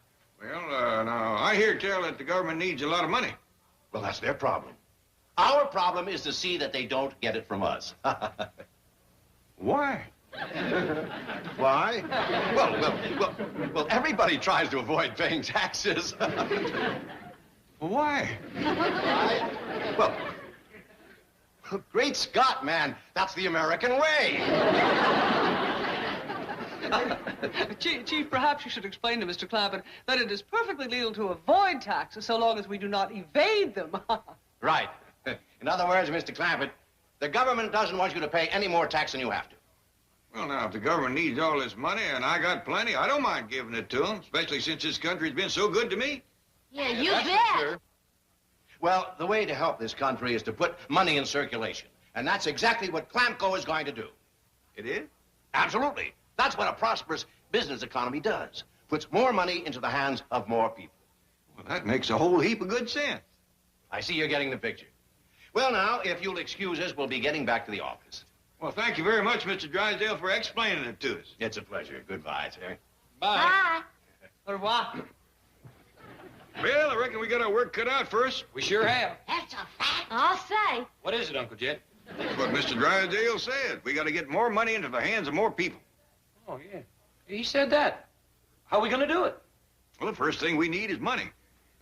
S1: Well, now, I hear tell that the government needs a lot of money.
S8: Well, that's their problem. Our problem is to see that they don't get it from us.
S1: Why?
S8: Why? Well, everybody tries to avoid paying taxes.
S1: Why?
S8: Well, great Scott, man. That's the American way.
S7: Chief, perhaps you should explain to Mr. Clampett that it is perfectly legal to avoid taxes so long as we do not evade them.
S8: Right. In other words, Mr. Clampett, the government doesn't want you to pay any more tax than you have to.
S1: Well, now, if the government needs all this money and I got plenty, I don't mind giving it to them, especially since this country's been so good to me.
S4: Yeah, you
S8: That's
S4: bet.
S8: for sure. Well, the way to help this country is to put money in circulation. And that's exactly what Clampco is going to do.
S1: It is?
S8: Absolutely. That's what a prosperous business economy does. Puts more money into the hands of more people.
S1: Well, that makes a whole heap of good sense.
S8: I see you're getting the picture. Well, now, if you'll excuse us, we'll be getting back to the office.
S1: Well, thank you very much, Mr. Drysdale, for explaining it to us.
S8: It's a pleasure. Goodbye, sir.
S2: Bye.
S4: Bye.
S7: Or what?
S1: Well, I reckon we got our work cut out for us.
S2: We sure have.
S3: That's a fact.
S4: I'll say.
S2: What is it, Uncle Jed?
S1: That's what Mr. Drysdale said. We got to get more money into the hands of more people.
S2: Oh, yeah. He said that. How are we going to do it?
S1: Well, the first thing we need is money.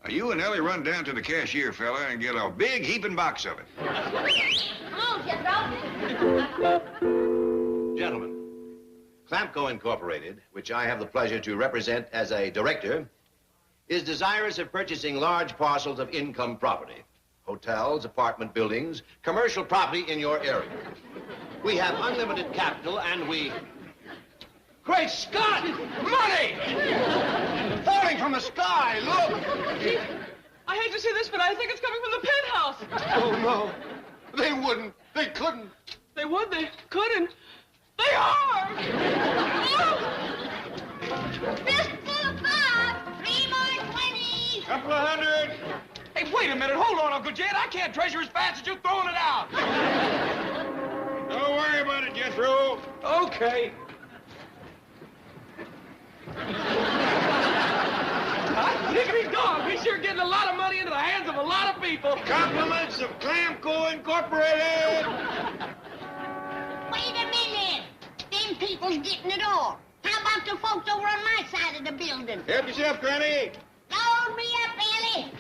S1: Now, you and Ellie run down to the cashier, fella, and get a big heaping box of it.
S4: Come on, Jethro.
S8: Gentlemen, Clampco Incorporated, which I have the pleasure to represent as a director, is desirous of purchasing large parcels of income property. Hotels, apartment buildings, commercial property in your area. We have unlimited capital and we... Great Scott! Money! Falling from the sky, look!
S7: Chief, I hate to see this, but I think it's coming from the penthouse.
S8: Oh, no. They wouldn't. They couldn't.
S7: They would, they couldn't. They are!
S3: Fistful of 5, 3 more 20s.
S1: Couple of hundred.
S2: Hey, wait a minute. Hold on, Uncle Jed. I can't treasure as fast as you're throwing it out.
S1: Don't worry about it, Jethro.
S2: Okay.
S7: Nickety dog, he's sure getting a lot of money into the hands of a lot of people.
S1: Compliments of Clampco Incorporated.
S3: Wait a minute. Them people's getting it all. How about the folks over on my side of the building?
S1: Help yourself, Granny.
S3: Load me up, Ellie.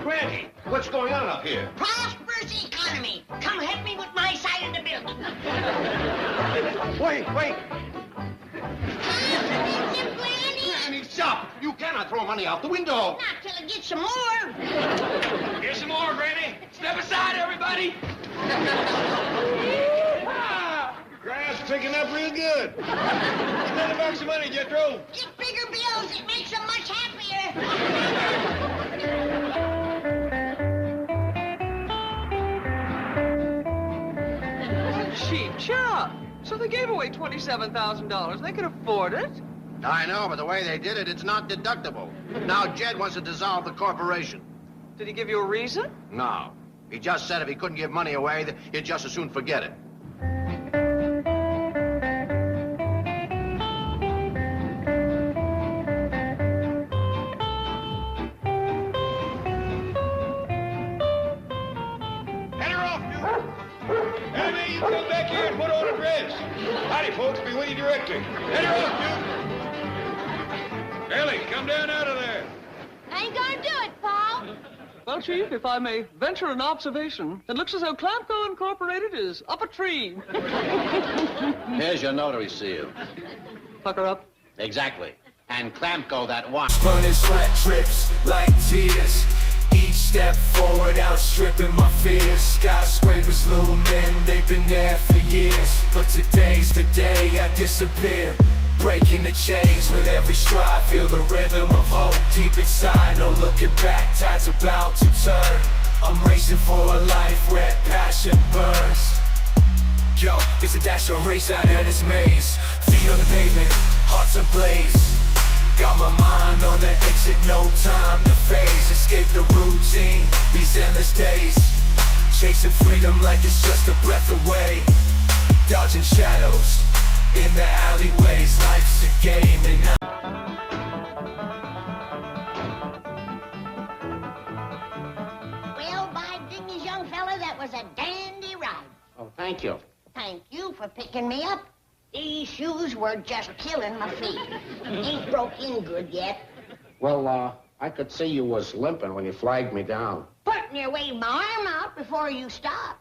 S8: Granny, what's What's going on up here?
S3: Prosperous economy. Come help me with my side of the building.
S8: Wait.
S3: Granny.
S8: Granny, stop! You cannot throw money out the window.
S3: Not till I get some more.
S2: Here's some more, Granny. Step aside, everybody.
S1: Grass picking up real good. Spend a box of money, Jethro.
S3: Get bigger bills. It makes them much happier.
S7: Cheap, cheer up. So they gave away $27,000. They could afford it.
S8: I know, but the way they did it, it's not deductible. Now Jed wants to dissolve the corporation.
S7: Did he give you a reason?
S8: No. He just said if he couldn't give money away, that he'd just as soon forget it.
S1: Head her off, dude. Anyway, you come back here and put on a dress. Howdy, folks. Be with you directly. Head her off, dude. Ellie, come down out of there.
S4: I ain't gonna do it, Paul.
S7: Well, Chief, if I may venture an observation, it looks as though Clampco Incorporated is up a tree.
S8: Here's your notary seal.
S7: Pucker up.
S8: Exactly. And Clampco that one.
S9: Running sweat drips like tears. Each step forward outstripping my fears. Skyscrapers looming, they've been there for years. But today's the day I disappear. Breaking the chains with every stride. Feel the rhythm of hope deep inside. No looking back, tide's about to turn. I'm racing for a life where passion burns. Yo, it's a dash or race out of this maze. Feet on the pavement, hearts ablaze. Got my mind on the exit, no time to phase. Escape the routine, these endless days. Chasing freedom like it's just a breath away. Dodging shadows in the alleyways. Life's a game and
S3: Well, by dingies, young fella, that was a dandy ride.
S8: Oh, thank you.
S3: Thank you for picking me up. These shoes were just killing my feet. Ain't broke in good yet.
S8: Well, I could see you was limping when you flagged me down.
S3: Putting your wave my arm out before you stop.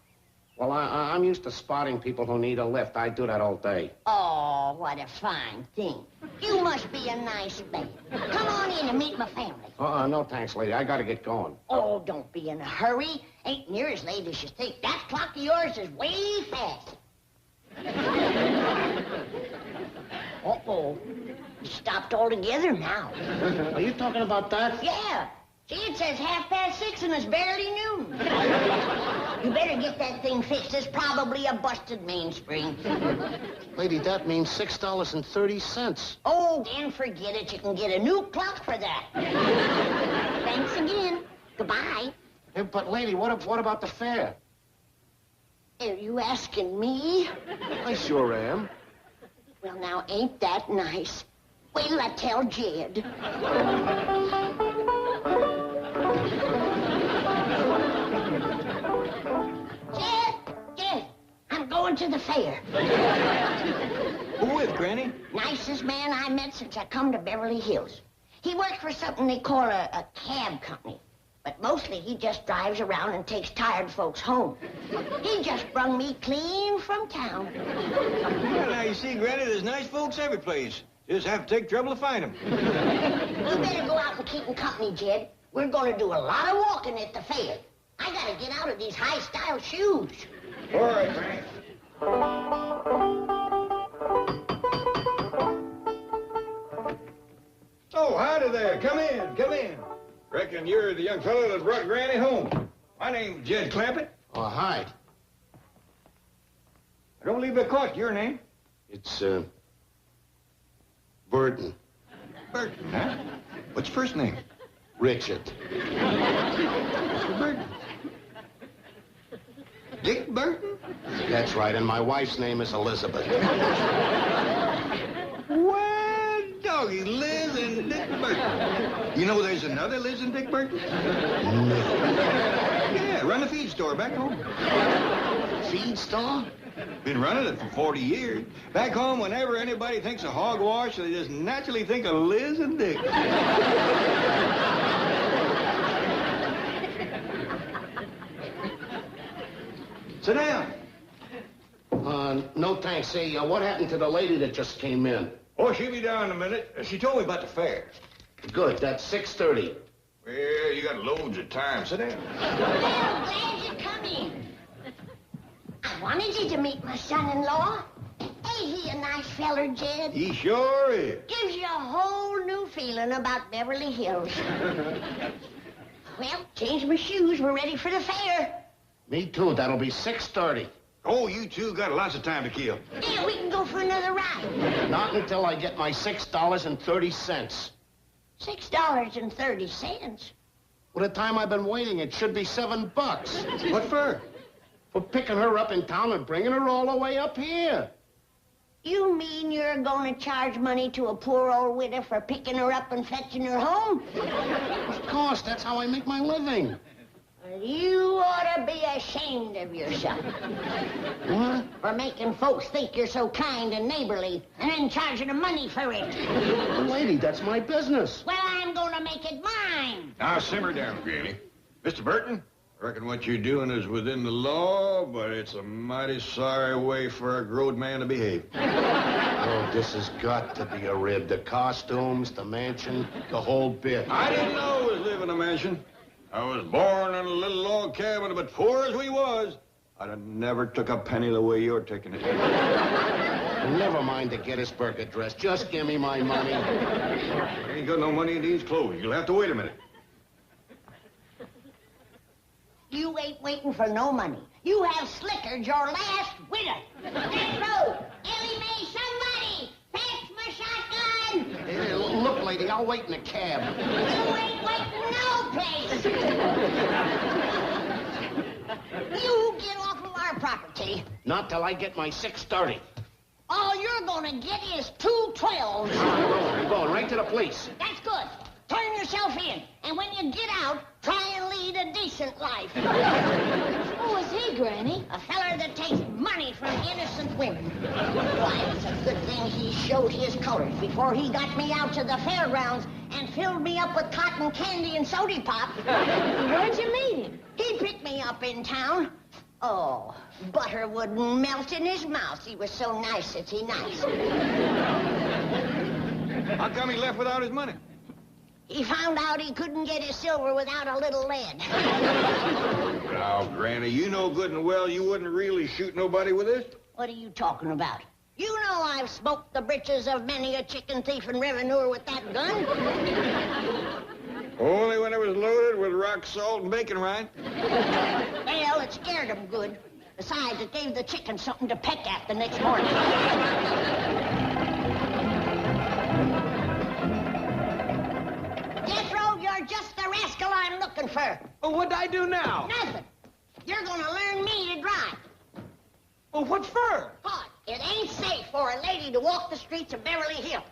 S8: Well, I'm used to spotting people who need a lift. I do that all day.
S3: Oh, what a fine thing. You must be a nice man. Come on in and meet my family.
S8: No thanks, lady. I gotta get going.
S3: Oh, don't be in a hurry. Ain't near as late as you think. That clock of yours is way fast. Uh-oh. You stopped altogether now.
S8: Are you talking about that?
S3: Yeah. See, it says 6:30 and it's barely noon. You better get that thing fixed. It's probably a busted mainspring.
S8: Lady, that means $6.30.
S3: Oh, then forget it. You can get a new clock for that. Thanks again. Goodbye.
S8: Hey, but lady, what about the fare?
S3: Are you asking me?
S8: I sure am.
S3: Well, now, ain't that nice? Wait till I tell Jed. Jed, I'm going to the fair.
S1: Who with, Granny?
S3: Nicest man I met since I come to Beverly Hills. He works for something they call a cab company. But mostly he just drives around and takes tired folks home. He just brung me clean from town.
S1: Well, now, you see, Granny, there's nice folks every place. Just have to take trouble to find them.
S3: You better go out and keep him company, Jed. We're going to do a lot of walking at the fair. I got to get out of these high-style shoes.
S1: All right, Granny. Oh, howdy there. Come in, come in. Reckon you're the young fellow that brought Granny home. My name's Jed Clampett.
S8: Oh, hi.
S1: I don't believe I caught your name.
S8: It's, Burton.
S1: Burton, huh? What's your first name?
S8: Richard.
S1: Mr. Burton. Dick Burton?
S8: That's right, and my wife's name is Elizabeth.
S1: Well, doggy, Liz and Dick Burton. You know there's another Liz and Dick Burton?
S8: No.
S1: Yeah, run a feed store back home.
S8: Feed store?
S1: Been running it for 40 years. Back home, whenever anybody thinks of hogwash, they just naturally think of Liz and Dick. Sit down.
S10: No thanks. Say, what happened to the lady that just came in?
S1: Oh, she'll be down in a minute. She told me about the fair.
S10: Good, that's 6:30.
S1: Well, you got loads of time. Sit down.
S3: Well, glad you come in. I wanted you to meet my son-in-law. Ain't he a nice feller, Jed?
S1: He sure is.
S3: Gives you a whole new feeling about Beverly Hills. Well, changed my shoes. We're ready for the fair.
S10: Me too, that'll be 6:30.
S1: Oh, you two got lots of time to kill.
S3: Yeah, we can go for another ride.
S10: Not until I get my $6.30.
S3: $6.30.
S10: Well, the time I've been waiting, it should be $7.
S1: What for?
S10: For picking her up in town and bringing her all the way up here.
S3: You mean you're going to charge money to a poor old widow for picking her up and fetching her home?
S10: Of course, that's how I make my living.
S3: You ought to be ashamed of yourself.
S10: What?
S3: For making folks think you're so kind and neighborly and then charging them money for it.
S10: Lady, that's my business.
S3: Well, I'm going to make it mine.
S1: Now, simmer down, Granny. Mr. Burton, I reckon what you're doing is within the law, but it's a mighty sorry way for a grown man to behave.
S10: Oh, this has got to be a rib. The costumes, the mansion, the whole bit.
S1: I didn't know I was living in a mansion. I was born in a little log cabin, but poor as we was, I'd have never took a penny the way you're taking it.
S10: Never mind the Gettysburg Address. Just give me my money.
S1: I ain't got no money in these clothes. You'll have to wait a minute.
S3: You ain't waiting for no money. You have slickered your last widow. Death Row, Ellie Mae, somebody, fetch my shotgun.
S10: Hey, look, lady, I'll wait in the cab.
S3: You ain't waiting no place. You get off of our property.
S10: Not till I get my 6:30.
S3: All you're gonna get is 2 12s.
S10: I'm going right to the police.
S3: That's good. Turn yourself in, and when you get out, try and lead a decent life.
S4: Who is he, Granny?
S3: A feller that takes money from innocent women. Why, it's a good thing he showed his colors before he got me out to the fairgrounds and filled me up with cotton candy and soda pop.
S4: Where'd you meet him?
S3: He picked me up in town. Oh, butter wouldn't melt in his mouth. He was so nicety nice.
S1: How come he left without his money?
S3: He found out he couldn't get his silver without a little lead.
S1: Now, Granny, you know good and well you wouldn't really shoot nobody with this.
S3: What are you talking about? You know I've smoked the britches of many a chicken thief and revenuer with that gun.
S1: Only when it was loaded with rock salt and bacon rind.
S3: Well, it scared him good. Besides, it gave the chicken something to peck at the next morning. Jethro, you're just the rascal I'm looking for.
S7: Well, what'd I do now?
S3: Nothing. You're gonna learn me to drive.
S7: Well, what for?
S3: But it ain't safe for a lady to walk the streets of Beverly Hills.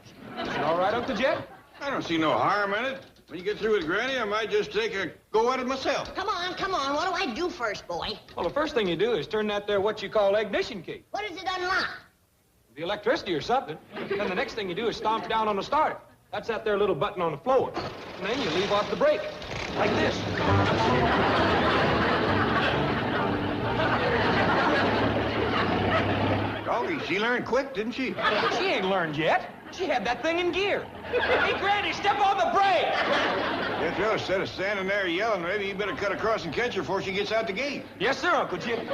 S7: All right, Uncle Jed?
S1: I don't see no harm in it. When you get through with Granny, I might just take a go at it myself.
S3: Come on, come on. What do I do first, boy?
S2: Well, the first thing you do is turn that there what you call ignition key.
S3: What does it unlock?
S2: The electricity or something. Then the next thing you do is stomp down on the starter. That's that there little button on the floor. And then you leave off the brake. Like this.
S1: Doggy, she learned quick, didn't she?
S2: She ain't learned yet. She had that thing in gear. Hey, Granny, step on the brake!
S1: Jethro, instead of standing there yelling, maybe you better cut across and catch her before she gets out the gate.
S2: Yes, sir, Uncle Jim.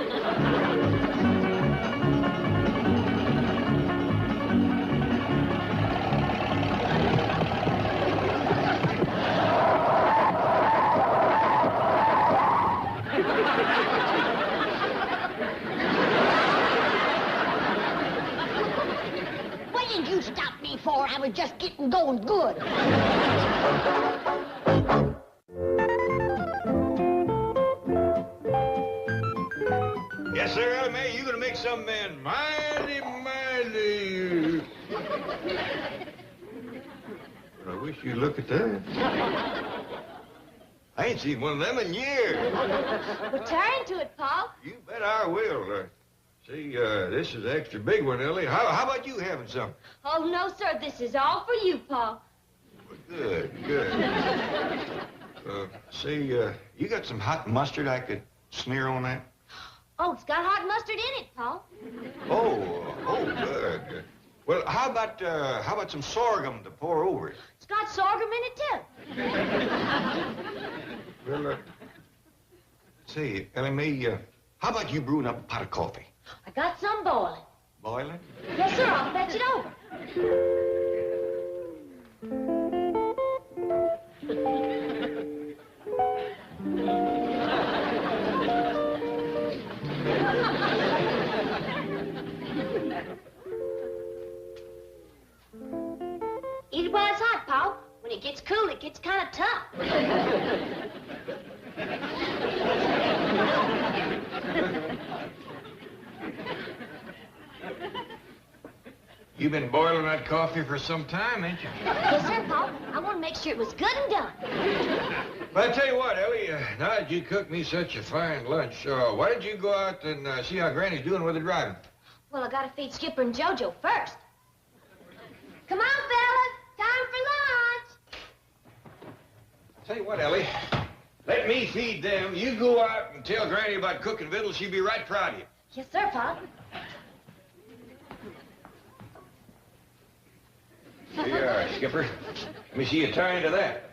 S3: What did you stop me for? I was just getting going good.
S1: Yes, sir, Ellie Mae, you're gonna make some man mighty. I wish you'd look at that. I ain't seen one of them in years.
S4: Well, turn to it, Paul.
S1: You bet I will. See, this is an extra big one, Ellie. How about you having some?
S4: Oh, no, sir. This is all for you, Paul.
S1: Good. See, you got some hot mustard I could smear on that?
S4: Oh, it's got hot mustard in it, Paul.
S1: Oh, good. Well, how about some sorghum to pour over it?
S4: It's got sorghum in it, too.
S1: Well, say, Ellie Mae, how about you brewing up a pot of coffee?
S4: I got some boiling.
S1: Boiling?
S4: Yes, sir, I'll fetch it over. Eat it while it's hot, Paul. When it gets cool, it gets kind of tough.
S1: You've been boiling that coffee for some time, ain't you?
S4: Yes, sir, Paul. I want to make sure it was good and done.
S1: Well, I tell you what, Ellie, now that you cooked me such a fine lunch, why don't you go out and see how Granny's doing with the driving?
S4: Well, I gotta feed Skipper and JoJo first. Come on, fellas. Time for lunch.
S1: Tell you what, Ellie, let me feed them. You go out and tell Granny about cooking victuals. She'll be right proud of you.
S4: Yes, sir, Paul.
S1: Here you are, Skipper. Let me see you tie into that.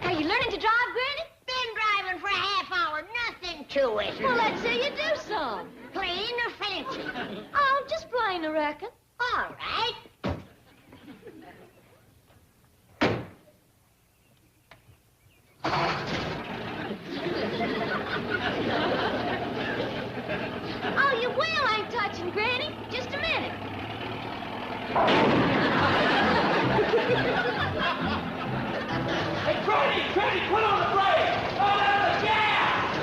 S4: Are you learning to drive, Granny?
S3: Been driving for a half hour, nothing to it.
S4: Well, let's see you do some.
S3: Plain or fancy?
S4: Oh, just plain, I reckon.
S3: All right.
S4: Oh, your wheel ain't touching, Granny. Just a minute.
S11: Hey, Granny, put on the brake! Oh, the gas!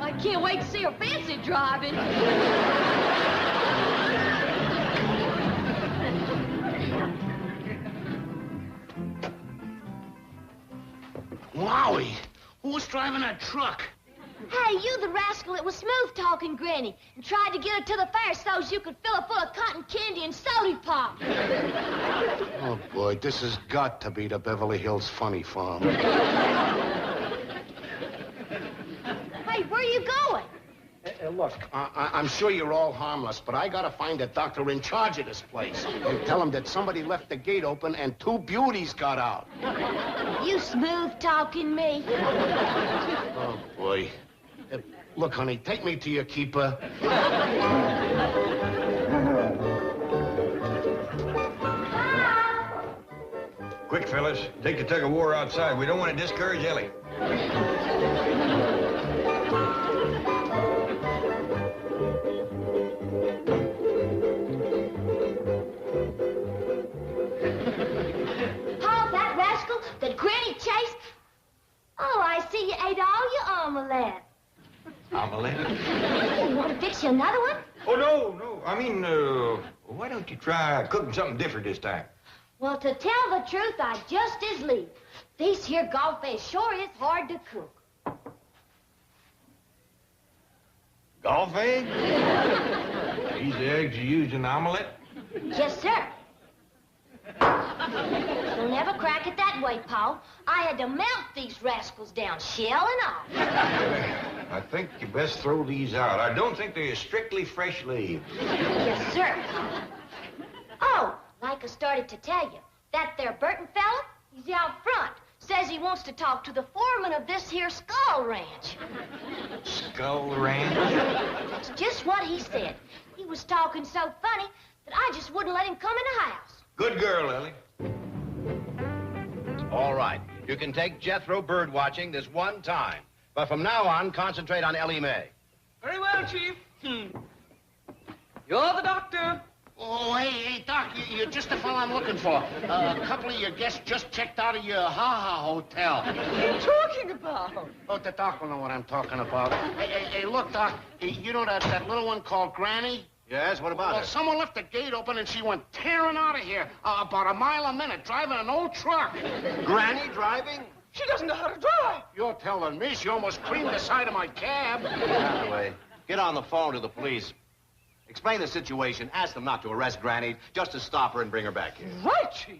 S4: I can't wait to see her fancy driving.
S10: Wowie! Who was driving that truck?
S4: Hey, you the rascal that was smooth-talking Granny and tried to get her to the fair so's you could fill her full of cotton candy and soda pop.
S10: Oh, boy, this has got to be the Beverly Hills Funny Farm.
S4: Hey, where are you going?
S10: Look, I'm sure you're all harmless, but I gotta find the doctor in charge of this place and tell him that somebody left the gate open and 2 beauties got out.
S4: You smooth-talking me.
S10: Oh, boy. Look, honey, take me to your keeper.
S1: Quick, fellas. Take the tug-of-war outside. We don't want to discourage Ellie.
S4: That Granny chased? Oh, I see you ate all your omelette.
S1: Omelette?
S4: You want to fix you another one?
S1: Oh, no. I mean, why don't you try cooking something different this time?
S4: Well, to tell the truth, I just as lieve. These here golf eggs sure is hard to cook.
S1: Golf eggs? These eggs you used in the omelette?
S4: Yes, sir. You'll never crack it that way, Paul. I had to melt these rascals down, shell and all.
S1: I think you best throw these out. I don't think they're strictly fresh laid.
S4: Yes, sir. Oh, like I started to tell you, that there Burton fella, he's out front. Says he wants to talk to the foreman of this here Skull Ranch.
S1: Skull Ranch?
S4: That's just what he said. He was talking so funny that I just wouldn't let him come in the house.
S1: Good girl, Ellie.
S8: All right. You can take Jethro bird watching this one time. But from now on, concentrate on Ellie Mae.
S7: Very well, Chief. You're the doctor.
S10: Oh, hey, Doc, you're just the fellow I'm looking for. A couple of your guests just checked out of your ha-ha hotel.
S7: What are you talking about?
S10: Oh, the doc will know what I'm talking about. Hey, look, Doc, you know that little one called Granny?
S8: Yes, what about
S10: Well,
S8: her?
S10: someone left the gate open and she went tearing out of here about a mile a minute, driving an old truck.
S8: Granny driving?
S7: She doesn't know how to drive.
S10: You're telling me she almost creamed the side of my cab.
S8: Anyway, get on the phone to the police. Explain the situation. Ask them not to arrest Granny, just to stop her and bring her back here.
S7: Right, Chief.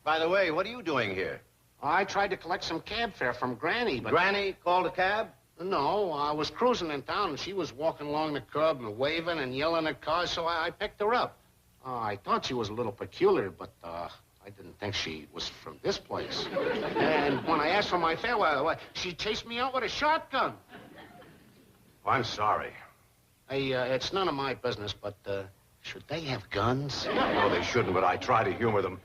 S8: By the way, what are you doing here?
S10: I tried to collect some cab fare from Granny, but...
S8: Granny called a cab?
S10: No, I was cruising in town, and she was walking along the curb and waving and yelling at cars, so I picked her up. I thought she was a little peculiar, but I didn't think she was from this place. And when I asked for my fare, she chased me out with a shotgun.
S8: Oh, I'm sorry.
S10: Hey, it's none of my business, but should they have guns?
S8: No, they shouldn't, but I try to humor them.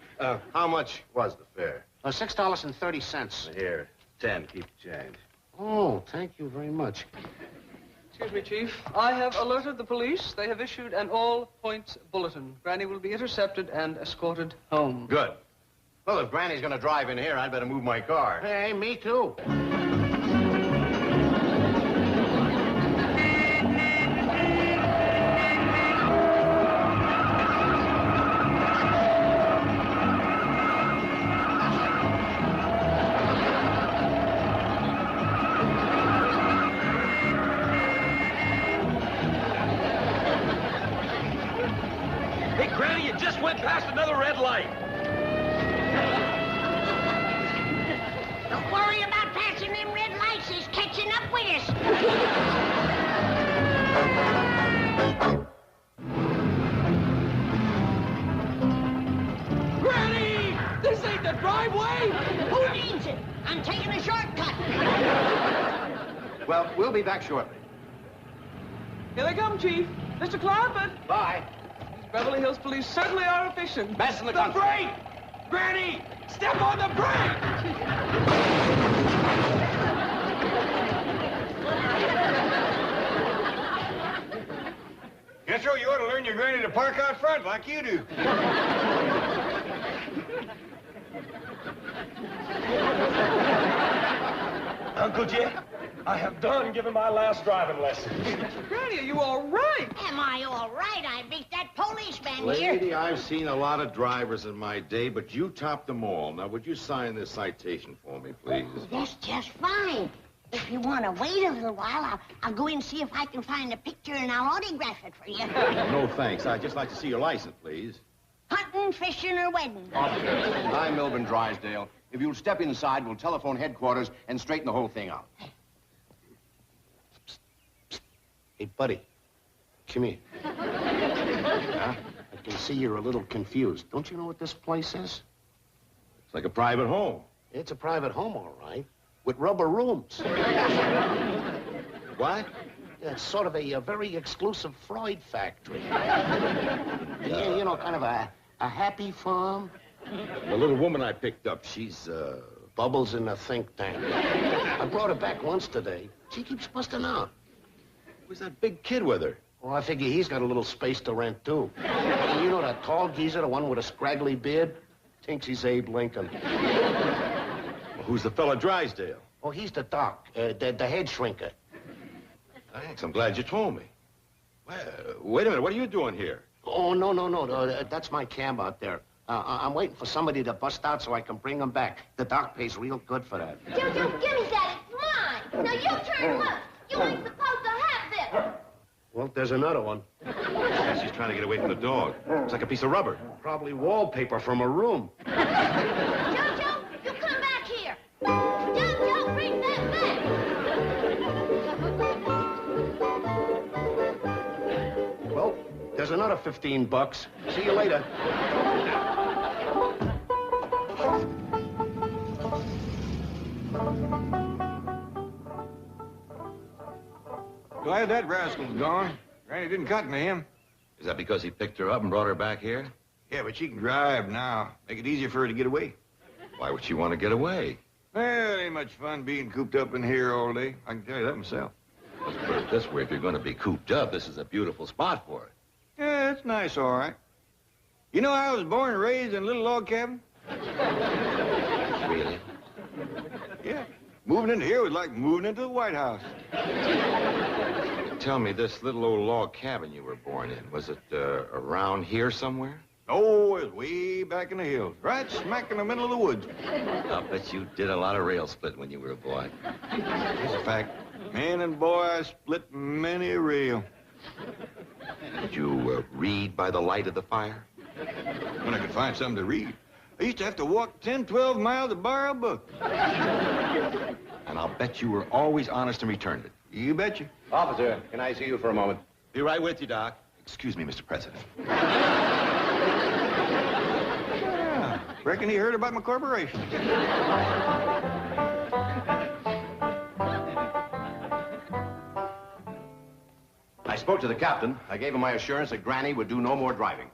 S8: How much was the fare?
S10: $6.30.
S8: Here, 10. Keep the change.
S10: Oh, thank you very much.
S12: Excuse me, Chief. I have alerted the police. They have issued an all-points bulletin. Granny will be intercepted and escorted home.
S8: Good. Well, if Granny's gonna drive in here, I'd better move my car.
S10: Hey, me too.
S11: Past another red light.
S3: Don't worry about passing them red lights. He's catching up with us.
S11: Granny! This ain't the driveway!
S3: Who needs it? I'm taking a shortcut.
S8: Well, we'll be back shortly.
S12: Here they come, Chief. Mr. Clampett.
S8: Bye.
S12: Beverly Hills police certainly are efficient.
S8: Best in the
S11: The
S8: country.
S11: brake! Granny! Step on the brake!
S1: Jethro, you ought to learn your granny to park out front like you do.
S11: Uncle Jeff, I have done given my last driving lesson.
S12: Granny, are you all right?
S3: Am I all right? I beat that policeman
S13: Lady,
S3: here.
S13: I've seen a lot of drivers in my day, but you topped them all. Now, would you sign this citation for me, please?
S3: That's just fine. If you want to wait a little while, I'll go in and see if I can find a picture and I'll autograph it for you.
S13: No, thanks. I'd just like to see your license, please.
S3: Hunting, fishing, or wedding.
S8: I'm Melvin Drysdale. If you'll step inside, we'll telephone headquarters and straighten the whole thing out.
S10: Hey, buddy, come here. Huh? I can see you're a little confused. Don't you know what this place is?
S13: It's like a private home.
S10: It's a private home, all right, with rubber rooms.
S13: What?
S10: Yeah, it's sort of a very exclusive Freud factory. You know, kind of a happy farm.
S13: The little woman I picked up, she's,
S10: Bubbles in the think tank. I brought her back once today. She keeps busting out.
S13: who's that big kid with her?
S10: Well, I figure he's got a little space to rent, too. You know that tall geezer, the one with a scraggly beard? Thinks he's Abe Lincoln.
S13: Well, who's the fella Drysdale?
S10: Oh, he's the doc, the head shrinker.
S13: Thanks, I'm glad you told me. Well, wait a minute, what are you doing here?
S10: Oh, no, that's my cab out there. I'm waiting for somebody to bust out so I can bring him back. The doc pays real good for that.
S4: Jojo, give me that. It's mine. Now, you turn loose. You ain't supposed to have this.
S10: Well, there's another one.
S13: Yeah, she's trying to get away from the dog. It's like a piece of rubber.
S10: Probably wallpaper from a room.
S4: Jojo, you come back here. Jojo, bring that back.
S10: Well, there's another $15. See you later.
S1: Glad that rascal's gone. Granny didn't cotton to him.
S13: Is that because he picked her up and brought her back here?
S1: Yeah, but she can drive now. Make it easier for her to get away.
S13: Why would she want to get away?
S1: Well, it ain't much fun being cooped up in here all day. I can tell you that myself.
S13: Let's put it this way, if you're going to be cooped up, this is a beautiful spot for it.
S1: Yeah, it's nice, all right. You know, I was born and raised in a little log cabin.
S13: Really?
S1: Yeah. Moving into here was like moving into the White House.
S13: Tell me, this little old log cabin you were born in, was it around here somewhere?
S1: Oh, it was way back in the hills, right smack in the middle of the woods.
S13: I'll bet you did a lot of rail split when you were a boy.
S1: It's a fact. Man and boy, I split many a rail.
S13: Did you read by the light of the fire?
S1: When I could find something to read. I used to have to walk 10, 12 miles to borrow a book.
S8: And I'll bet you were always honest and returned it.
S1: You betcha.
S8: Officer, can I see you for a moment?
S5: Be right with you, Doc.
S8: Excuse me, Mr. President.
S1: Yeah, reckon he heard about my corporation.
S8: I spoke to the captain. I gave him my assurance that Granny would do no more driving.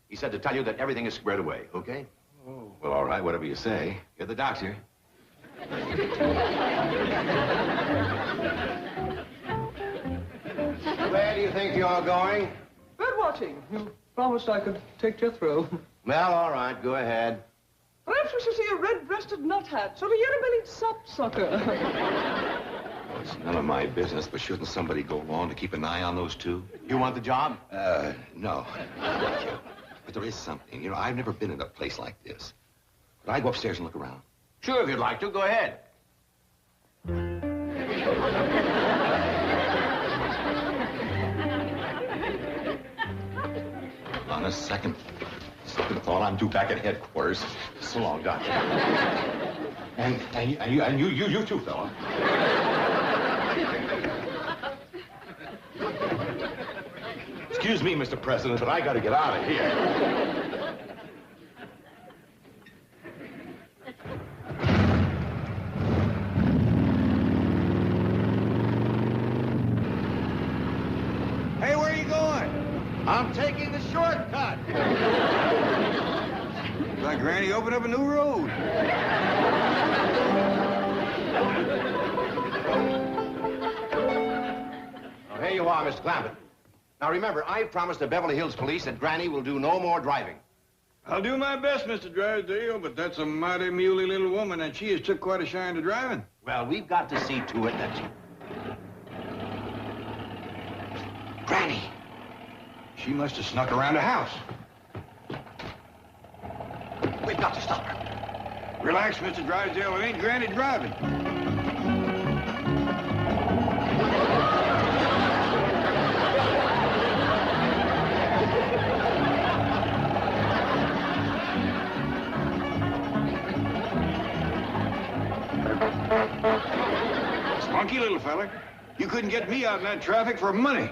S8: He said to tell you that everything is squared away, okay?
S13: Oh, well, all right, whatever you say.
S8: You're the doctor. Where do you think you're going?
S12: Bird watching. You promised I could take Jethro.
S8: Well, all right, go ahead.
S12: Perhaps we should see a red-breasted nuthatch or a yellow-bellied sapsucker.
S13: Well, it's none of my business, but shouldn't somebody go along to keep an eye on those two?
S8: You want the job?
S13: No. Thank you. But there is something. You know, I've never been in a place like this. Could I go upstairs and look around?
S8: Sure, if you'd like to. Go ahead.
S13: On a second thought, I'm due back at headquarters. So long, Doctor. And you too, fella. Excuse me, Mr. President, but I gotta get out of here.
S1: Hey, where are you going?
S10: I'm taking the shortcut.
S1: Like Granny opened up a new road.
S8: Oh, here you are, Mr. Clampett. Now, remember, I promised the Beverly Hills police that Granny will do no more driving.
S1: I'll do my best, Mr. Drysdale, but that's a mighty muley little woman, and she has took quite a shine to driving.
S8: Well, we've got to see to it that you...
S1: Granny. She must have snuck around the house.
S8: We've got to stop her.
S1: Relax, Mr. Drysdale. It ain't Granny driving. Spunky little fella. You couldn't get me out in that traffic for money.